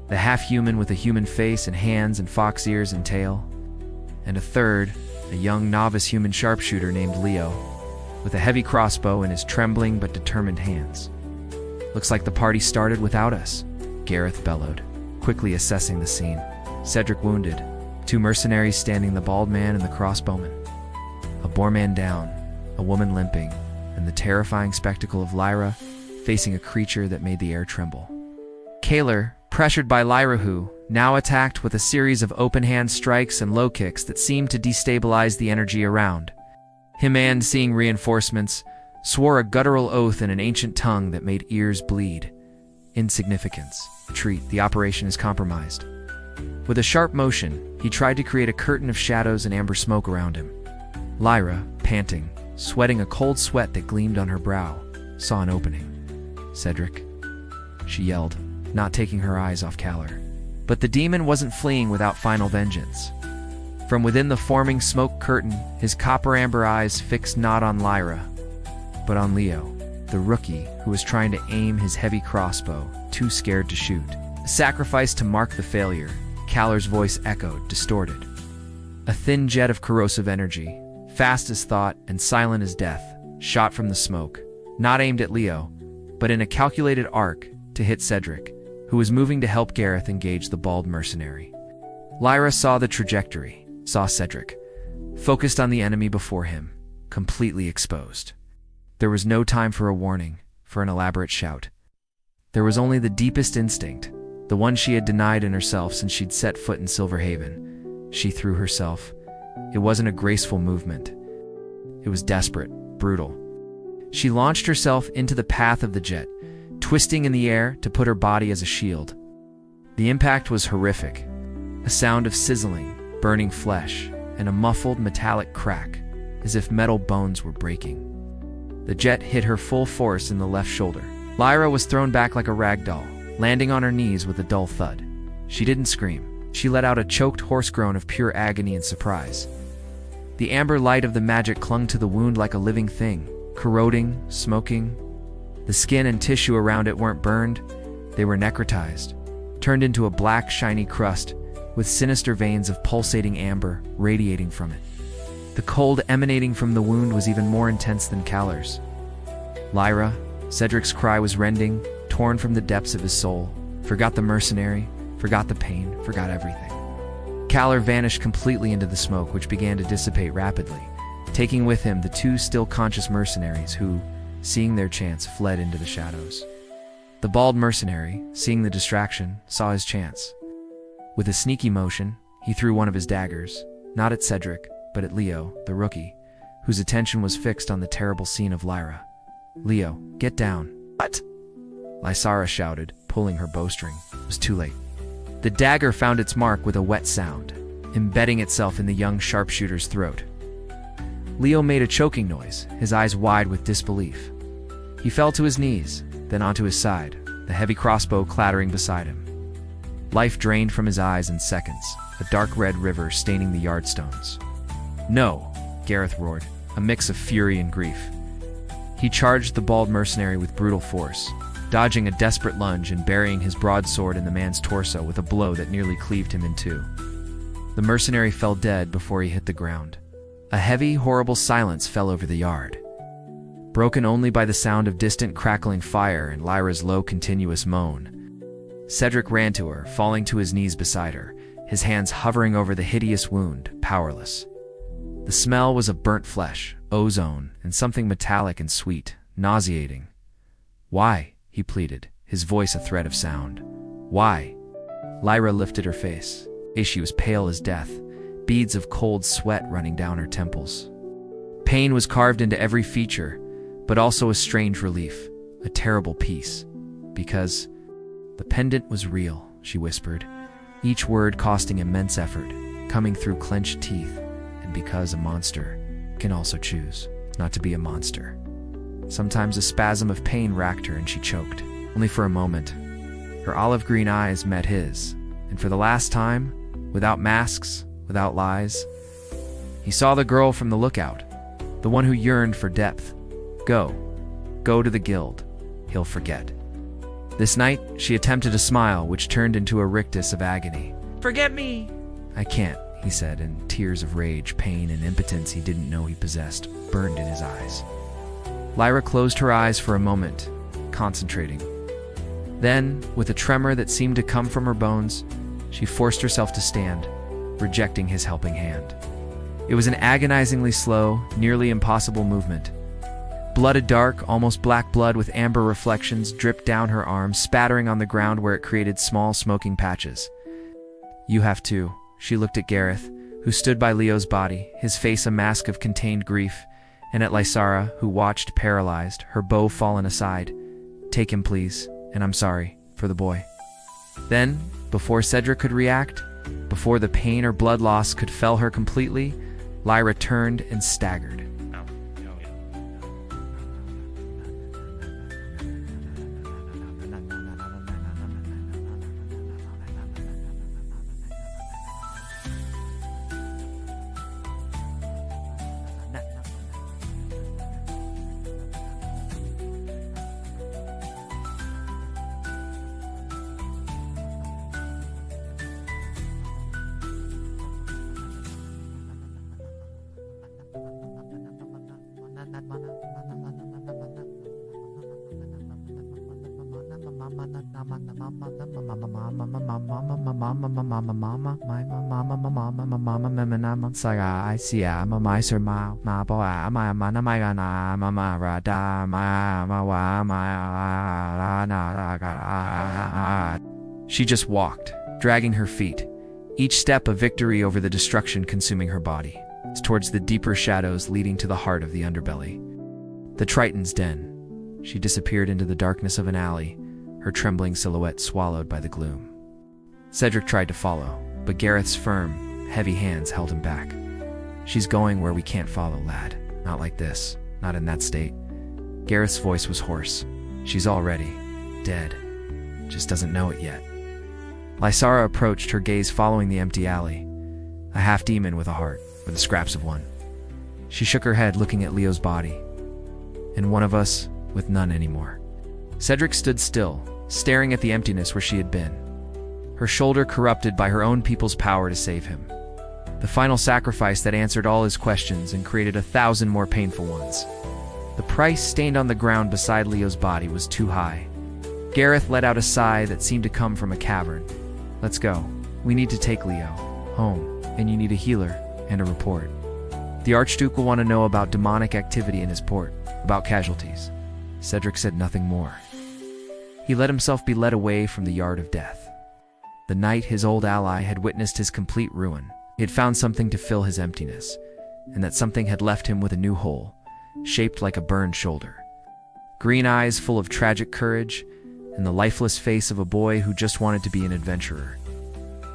the half-human with a human face and hands and fox ears and tail, and a third, a young novice human sharpshooter named Leo, with a heavy crossbow in his trembling but determined hands. "Looks like the party started without us," Gareth bellowed, quickly assessing the scene. Cedric wounded, 2 mercenaries standing, the bald man and the crossbowman. A boar man down, a woman limping, and the terrifying spectacle of Lyra facing a creature that made the air tremble. Kaler, pressured by Lyra, who now attacked with a series of open-hand strikes and low kicks that seemed to destabilize the energy around. Himan, seeing reinforcements, swore a guttural oath in an ancient tongue that made ears bleed. "Insignificance. Retreat. The operation is compromised." With a sharp motion, he tried to create a curtain of shadows and amber smoke around him. Lyra, panting, sweating a cold sweat that gleamed on her brow, saw an opening. "Cedric," she yelled, not taking her eyes off Kaler. But the demon wasn't fleeing without final vengeance. From within the forming smoke curtain, his copper-amber eyes fixed not on Lyra, but on Leo, the rookie who was trying to aim his heavy crossbow, too scared to shoot. A sacrifice to mark the failure, Kaler's voice echoed, distorted. A thin jet of corrosive energy, fast as thought and silent as death, shot from the smoke, not aimed at Leo, but in a calculated arc to hit Cedric, who was moving to help Gareth engage the bald mercenary. Lyra saw the trajectory, saw Cedric, focused on the enemy before him, completely exposed. There was no time for a warning, for an elaborate shout. There was only the deepest instinct, the one she had denied in herself since she'd set foot in Silverhaven. She threw herself. It wasn't a graceful movement. It was desperate, brutal. She launched herself into the path of the jet, twisting in the air to put her body as a shield. The impact was horrific. A sound of sizzling, burning flesh, and a muffled metallic crack, as if metal bones were breaking. The jet hit her full force in the left shoulder. Lyra was thrown back like a rag doll, landing on her knees with a dull thud. She didn't scream. She let out a choked hoarse groan of pure agony and surprise. The amber light of the magic clung to the wound like a living thing, corroding, smoking. The skin and tissue around it weren't burned, they were necrotized, turned into a black, shiny crust, with sinister veins of pulsating amber radiating from it. The cold emanating from the wound was even more intense than Calor's. Lyra, Cedric's cry was rending, torn from the depths of his soul. Forgot the mercenary, forgot the pain, forgot everything. Calor vanished completely into the smoke, which began to dissipate rapidly, taking with him the two still conscious mercenaries who, seeing their chance, fled into the shadows. The bald mercenary, seeing the distraction, saw his chance. With a sneaky motion, he threw one of his daggers, not at Cedric, but at Leo, the rookie, whose attention was fixed on the terrible scene of Lyra. "Leo, get down." "What?" Lyra shouted, pulling her bowstring. It was too late. The dagger found its mark with a wet sound, embedding itself in the young sharpshooter's throat. Leo made a choking noise, his eyes wide with disbelief. He fell to his knees, then onto his side, the heavy crossbow clattering beside him. Life drained from his eyes in seconds, a dark red river staining the yardstones. "No!" Gareth roared, a mix of fury and grief. He charged the bald mercenary with brutal force, dodging a desperate lunge and burying his broadsword in the man's torso with a blow that nearly cleaved him in two. The mercenary fell dead before he hit the ground. A heavy, horrible silence fell over the yard, broken only by the sound of distant crackling fire and Lyra's low, continuous moan. Cedric ran to her, falling to his knees beside her, his hands hovering over the hideous wound, powerless. The smell was of burnt flesh, ozone, and something metallic and sweet, nauseating. "Why?" he pleaded, his voice a thread of sound. "Why?" Lyra lifted her face. She was pale as death, beads of cold sweat running down her temples. Pain was carved into every feature, but also a strange relief, a terrible peace. Because the pendant was real, she whispered, each word costing immense effort, coming through clenched teeth, and because a monster can also choose not to be a monster. Sometimes a spasm of pain racked her and she choked, only for a moment. Her olive green eyes met his, and for the last time, without masks, without lies, he saw the girl from the lookout, the one who yearned for depth. Go to the guild, he'll forget. This night, she attempted a smile which turned into a rictus of agony. "Forget me!" "I can't," he said, and tears of rage, pain, and impotence he didn't know he possessed burned in his eyes. Lyra closed her eyes for a moment, concentrating. Then, with a tremor that seemed to come from her bones, she forced herself to stand, rejecting his helping hand. It was an agonizingly slow, nearly impossible movement. Blooded dark, almost black blood with amber reflections dripped down her arm, spattering on the ground where it created small smoking patches. "You have to." She looked at Gareth, who stood by Leo's body, his face a mask of contained grief, and at Lyra, who watched paralyzed, her bow fallen aside. "Take him, please, and I'm sorry for the boy." Then, before Cedric could react, before the pain or blood loss could fell her completely, Lyra turned and staggered. She just walked, dragging her feet, each step a victory over the destruction consuming her body, towards the deeper shadows leading to the heart of the underbelly. The Triton's den. She disappeared into the darkness of an alley, her trembling silhouette swallowed by the gloom. Cedric tried to follow, but Gareth's firm, heavy hands held him back. "She's going where we can't follow, lad. Not like this. Not in that state." Gareth's voice was hoarse. "She's already dead. Just doesn't know it yet." Lyra approached, her gaze following the empty alley. A half-demon with a heart, or the scraps of one. She shook her head, looking at Leo's body. And one of us with none anymore. Cedric stood still, staring at the emptiness where she had been. Her shoulder corrupted by her own people's power to save him. The final sacrifice that answered all his questions and created 1,000 more painful ones. The price stained on the ground beside Leo's body was too high. Gareth let out a sigh that seemed to come from a cavern. "Let's go. We need to take Leo home, and you need a healer and a report. The Archduke will want to know about demonic activity in his port, about casualties." Cedric said nothing more. He let himself be led away from the yard of death. The night his old ally had witnessed his complete ruin, he had found something to fill his emptiness, and that something had left him with a new hole, shaped like a burned shoulder. Green eyes full of tragic courage, and the lifeless face of a boy who just wanted to be an adventurer.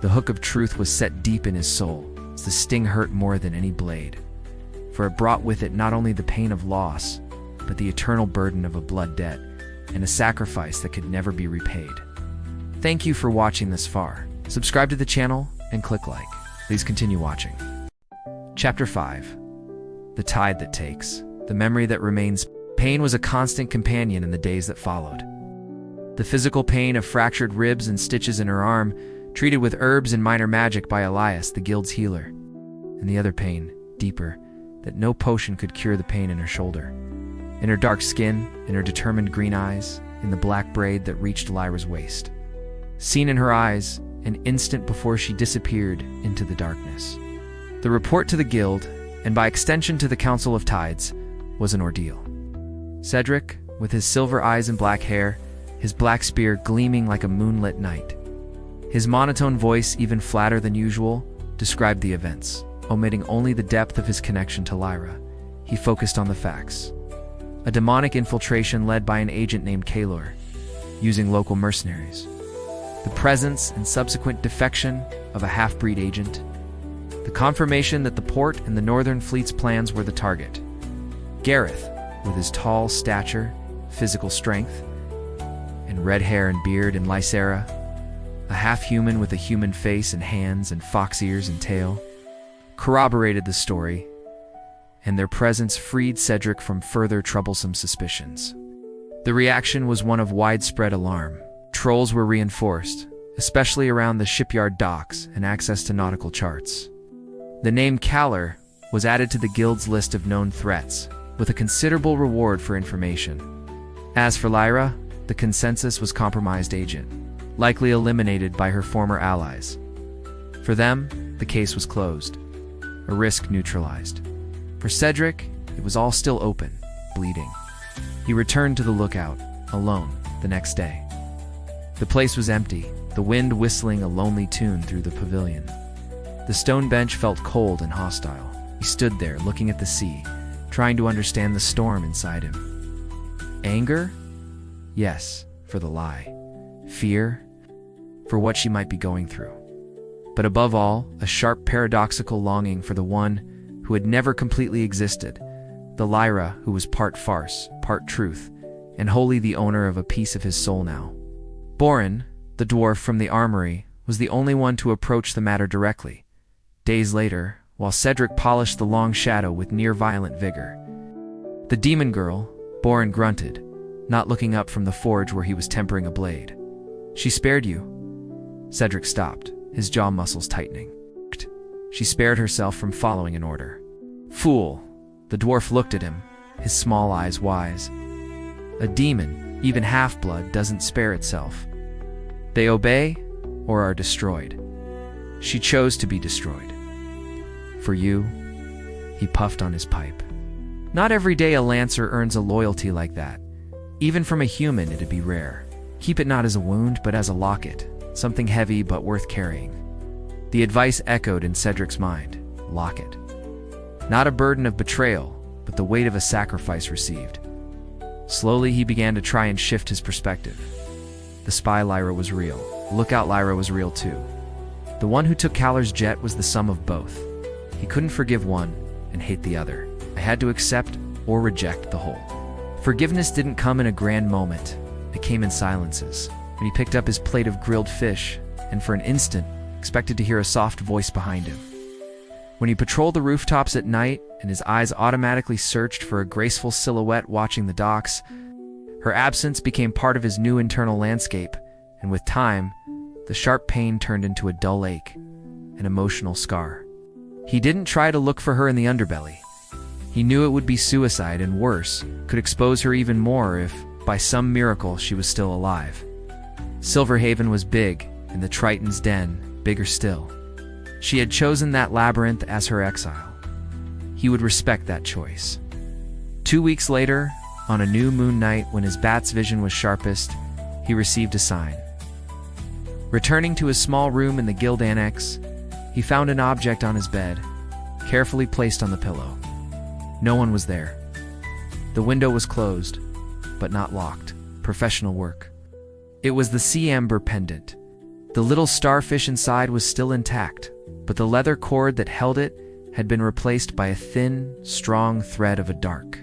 The hook of truth was set deep in his soul, as the sting hurt more than any blade, for it brought with it not only the pain of loss, but the eternal burden of a blood debt, and a sacrifice that could never be repaid. Thank you for watching this far. Subscribe to the channel and click like. Please continue watching. Chapter 5. The Tide That Takes. The memory that remains. Pain was a constant companion in the days that followed. The physical pain of fractured ribs and stitches in her arm, treated with herbs and minor magic by Elias, the guild's healer. And the other pain, deeper, that no potion could cure the pain in her shoulder. In her dark skin, in her determined green eyes, in the black braid that reached Lyra's waist. Seen in her eyes, an instant before she disappeared into the darkness. The report to the guild, and by extension to the Council of Tides, was an ordeal. Cedric, with his silver eyes and black hair, his black spear gleaming like a moonlit night. His monotone voice, even flatter than usual, described the events, omitting only the depth of his connection to Lyra. He focused on the facts. A demonic infiltration led by an agent named Kalor, using local mercenaries. The presence and subsequent defection of a half-breed agent. The confirmation that the port and the Northern Fleet's plans were the target. Gareth, with his tall stature, physical strength, and red hair and beard, and Lyra, a half-human with a human face and hands and fox ears and tail, corroborated the story, and their presence freed Cedric from further troublesome suspicions. The reaction was one of widespread alarm. Trolls were reinforced, especially around the shipyard docks and access to nautical charts. The name Kalor was added to the guild's list of known threats, with a considerable reward for information. As for Lyra, the consensus was compromised agent, likely eliminated by her former allies. For them, the case was closed, a risk neutralized. For Cedric, it was all still open, bleeding. He returned to the lookout, alone, the next day. The place was empty, the wind whistling a lonely tune through the pavilion. The stone bench felt cold and hostile. He stood there, looking at the sea, trying to understand the storm inside him. Anger? Yes, for the lie. Fear? For what she might be going through. But above all, a sharp paradoxical longing for the one who had never completely existed, the Lyra who was part farce, part truth, and wholly the owner of a piece of his soul now. Borin, the dwarf from the armory, was the only one to approach the matter directly. Days later, while Cedric polished the long shadow with near-violent vigor. The demon girl, Borin grunted, not looking up from the forge where he was tempering a blade. "She spared you." Cedric stopped, his jaw muscles tightening. "She spared herself from following an order." "Fool!" The dwarf looked at him, his small eyes wise. "A demon, even half-blood, doesn't spare itself." They obey or are destroyed. She chose to be destroyed. For you, he puffed on his pipe. Not every day a lancer earns a loyalty like that. Even from a human, it'd be rare. Keep it not as a wound, but as a locket, something heavy but worth carrying. The advice echoed in Cedric's mind. Locket. Not a burden of betrayal, but the weight of a sacrifice received. Slowly, he began to try and shift his perspective. The spy Lyra was real. The lookout Lyra was real too. The one who took Caller's jet was the sum of both. He couldn't forgive one and hate the other. I had to accept or reject the whole. Forgiveness didn't come in a grand moment. It came in silences. When he picked up his plate of grilled fish, and for an instant, expected to hear a soft voice behind him. When he patrolled the rooftops at night, and his eyes automatically searched for a graceful silhouette watching the docks, her absence became part of his new internal landscape, and with time, the sharp pain turned into a dull ache, an emotional scar. He didn't try to look for her in the underbelly. He knew it would be suicide, and worse, could expose her even more if, by some miracle, she was still alive. Silverhaven was big, and the Triton's den bigger still. She had chosen that labyrinth as her exile. He would respect that choice. 2 weeks later, on a new moon night when his bat's vision was sharpest, he received a sign. Returning to his small room in the guild annex, he found an object on his bed, carefully placed on the pillow. No one was there. The window was closed, but not locked. Professional work. It was the sea amber pendant. The little starfish inside was still intact, but the leather cord that held it had been replaced by a thin, strong thread of a dark,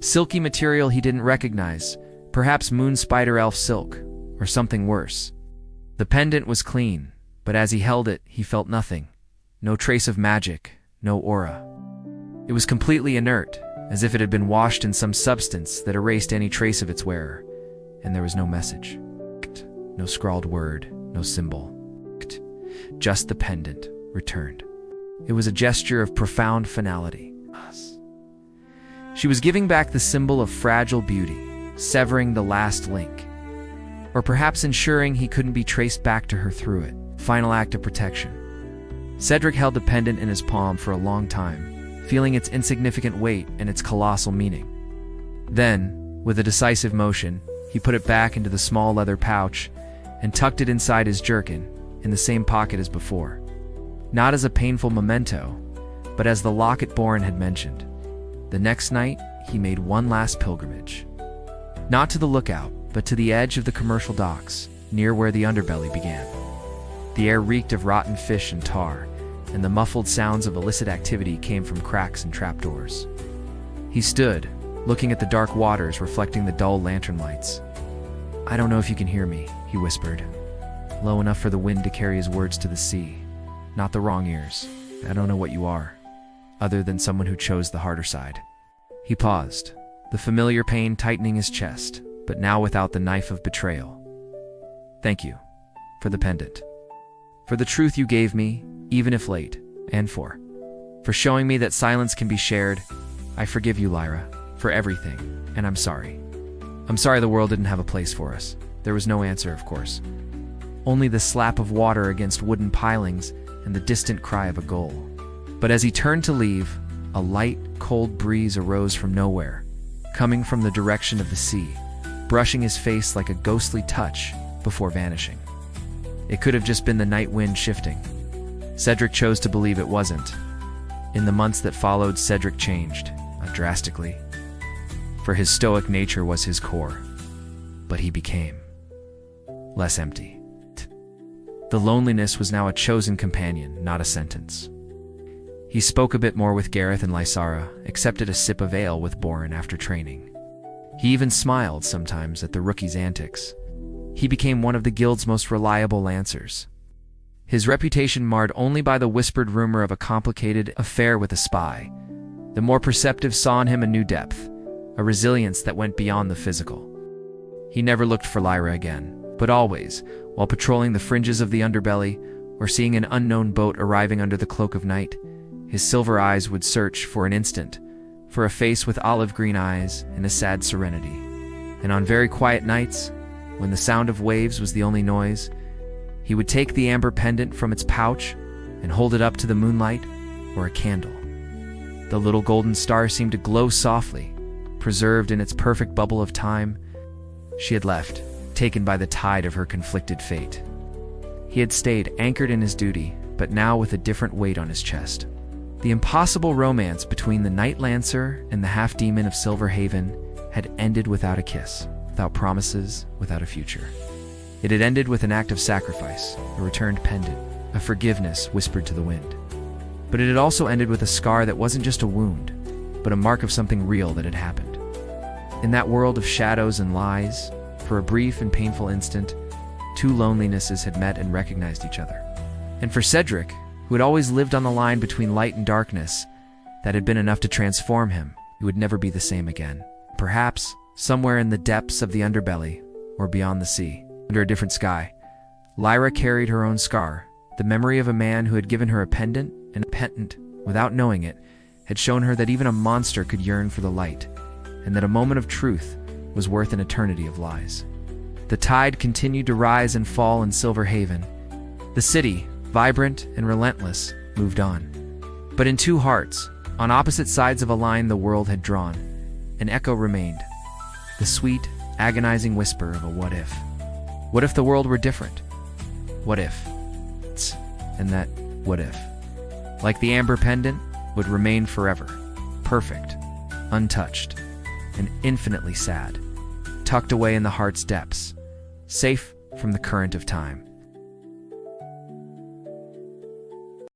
silky material he didn't recognize, perhaps moon spider elf silk, or something worse. The pendant was clean, but as he held it, he felt nothing. No trace of magic, no aura. It was completely inert, as if it had been washed in some substance that erased any trace of its wearer, and there was no message. No scrawled word, no symbol. Just the pendant, returned. It was a gesture of profound finality. She was giving back the symbol of fragile beauty, severing the last link. Or perhaps ensuring he couldn't be traced back to her through it. Final act of protection. Cedric held the pendant in his palm for a long time, feeling its insignificant weight and its colossal meaning. Then, with a decisive motion, he put it back into the small leather pouch and tucked it inside his jerkin, in the same pocket as before. Not as a painful memento, but as the locket Boren had mentioned. The next night, he made one last pilgrimage. Not to the lookout, but to the edge of the commercial docks, near where the underbelly began. The air reeked of rotten fish and tar, and the muffled sounds of illicit activity came from cracks and trapdoors. He stood, looking at the dark waters reflecting the dull lantern lights. "I don't know if you can hear me," he whispered, low enough for the wind to carry his words to the sea. "Not the wrong ears. I don't know what you are, other than someone who chose the harder side." He paused, the familiar pain tightening his chest, but now without the knife of betrayal. "Thank you for the pendant, for the truth you gave me, even if late, and for showing me that silence can be shared. I forgive you, Lyra, for everything, and I'm sorry. I'm sorry the world didn't have a place for us. There was no answer, of course. Only the slap of water against wooden pilings and the distant cry of a gull." But as he turned to leave, a light, cold breeze arose from nowhere, coming from the direction of the sea, brushing his face like a ghostly touch before vanishing. It could have just been the night wind shifting. Cedric chose to believe it wasn't. In the months that followed, Cedric changed, not drastically, for his stoic nature was his core. But he became less empty. The loneliness was now a chosen companion, not a sentence. He spoke a bit more with Gareth and Lyra, accepted a sip of ale with Boren after training. He even smiled sometimes at the rookie's antics. He became one of the guild's most reliable lancers. His reputation marred only by the whispered rumor of a complicated affair with a spy. The more perceptive saw in him a new depth, a resilience that went beyond the physical. He never looked for Lyra again, but always, while patrolling the fringes of the underbelly or seeing an unknown boat arriving under the cloak of night, his silver eyes would search for an instant for a face with olive green eyes and a sad serenity. And on very quiet nights, when the sound of waves was the only noise, he would take the amber pendant from its pouch and hold it up to the moonlight or a candle. The little golden star seemed to glow softly, preserved in its perfect bubble of time. She had left, taken by the tide of her conflicted fate. He had stayed anchored in his duty, but now with a different weight on his chest. The impossible romance between the Night Lancer and the half-demon of Silverhaven had ended without a kiss, without promises, without a future. It had ended with an act of sacrifice, a returned pendant, a forgiveness whispered to the wind. But it had also ended with a scar that wasn't just a wound, but a mark of something real that had happened. In that world of shadows and lies, for a brief and painful instant, two lonelinesses had met and recognized each other. And for Cedric, who had always lived on the line between light and darkness, that had been enough to transform him. He would never be the same again. Perhaps, somewhere in the depths of the underbelly, or beyond the sea, under a different sky, Lyra carried her own scar, the memory of a man who had given her a pendant, and a pendant, without knowing it, had shown her that even a monster could yearn for the light, and that a moment of truth was worth an eternity of lies. The tide continued to rise and fall in Silverhaven. The city, vibrant and relentless, moved on. But in two hearts, on opposite sides of a line the world had drawn, an echo remained, the sweet, agonizing whisper of a what if. What if the world were different? What if? And that what if, like the amber pendant, would remain forever, perfect, untouched, and infinitely sad, tucked away in the heart's depths, safe from the current of time.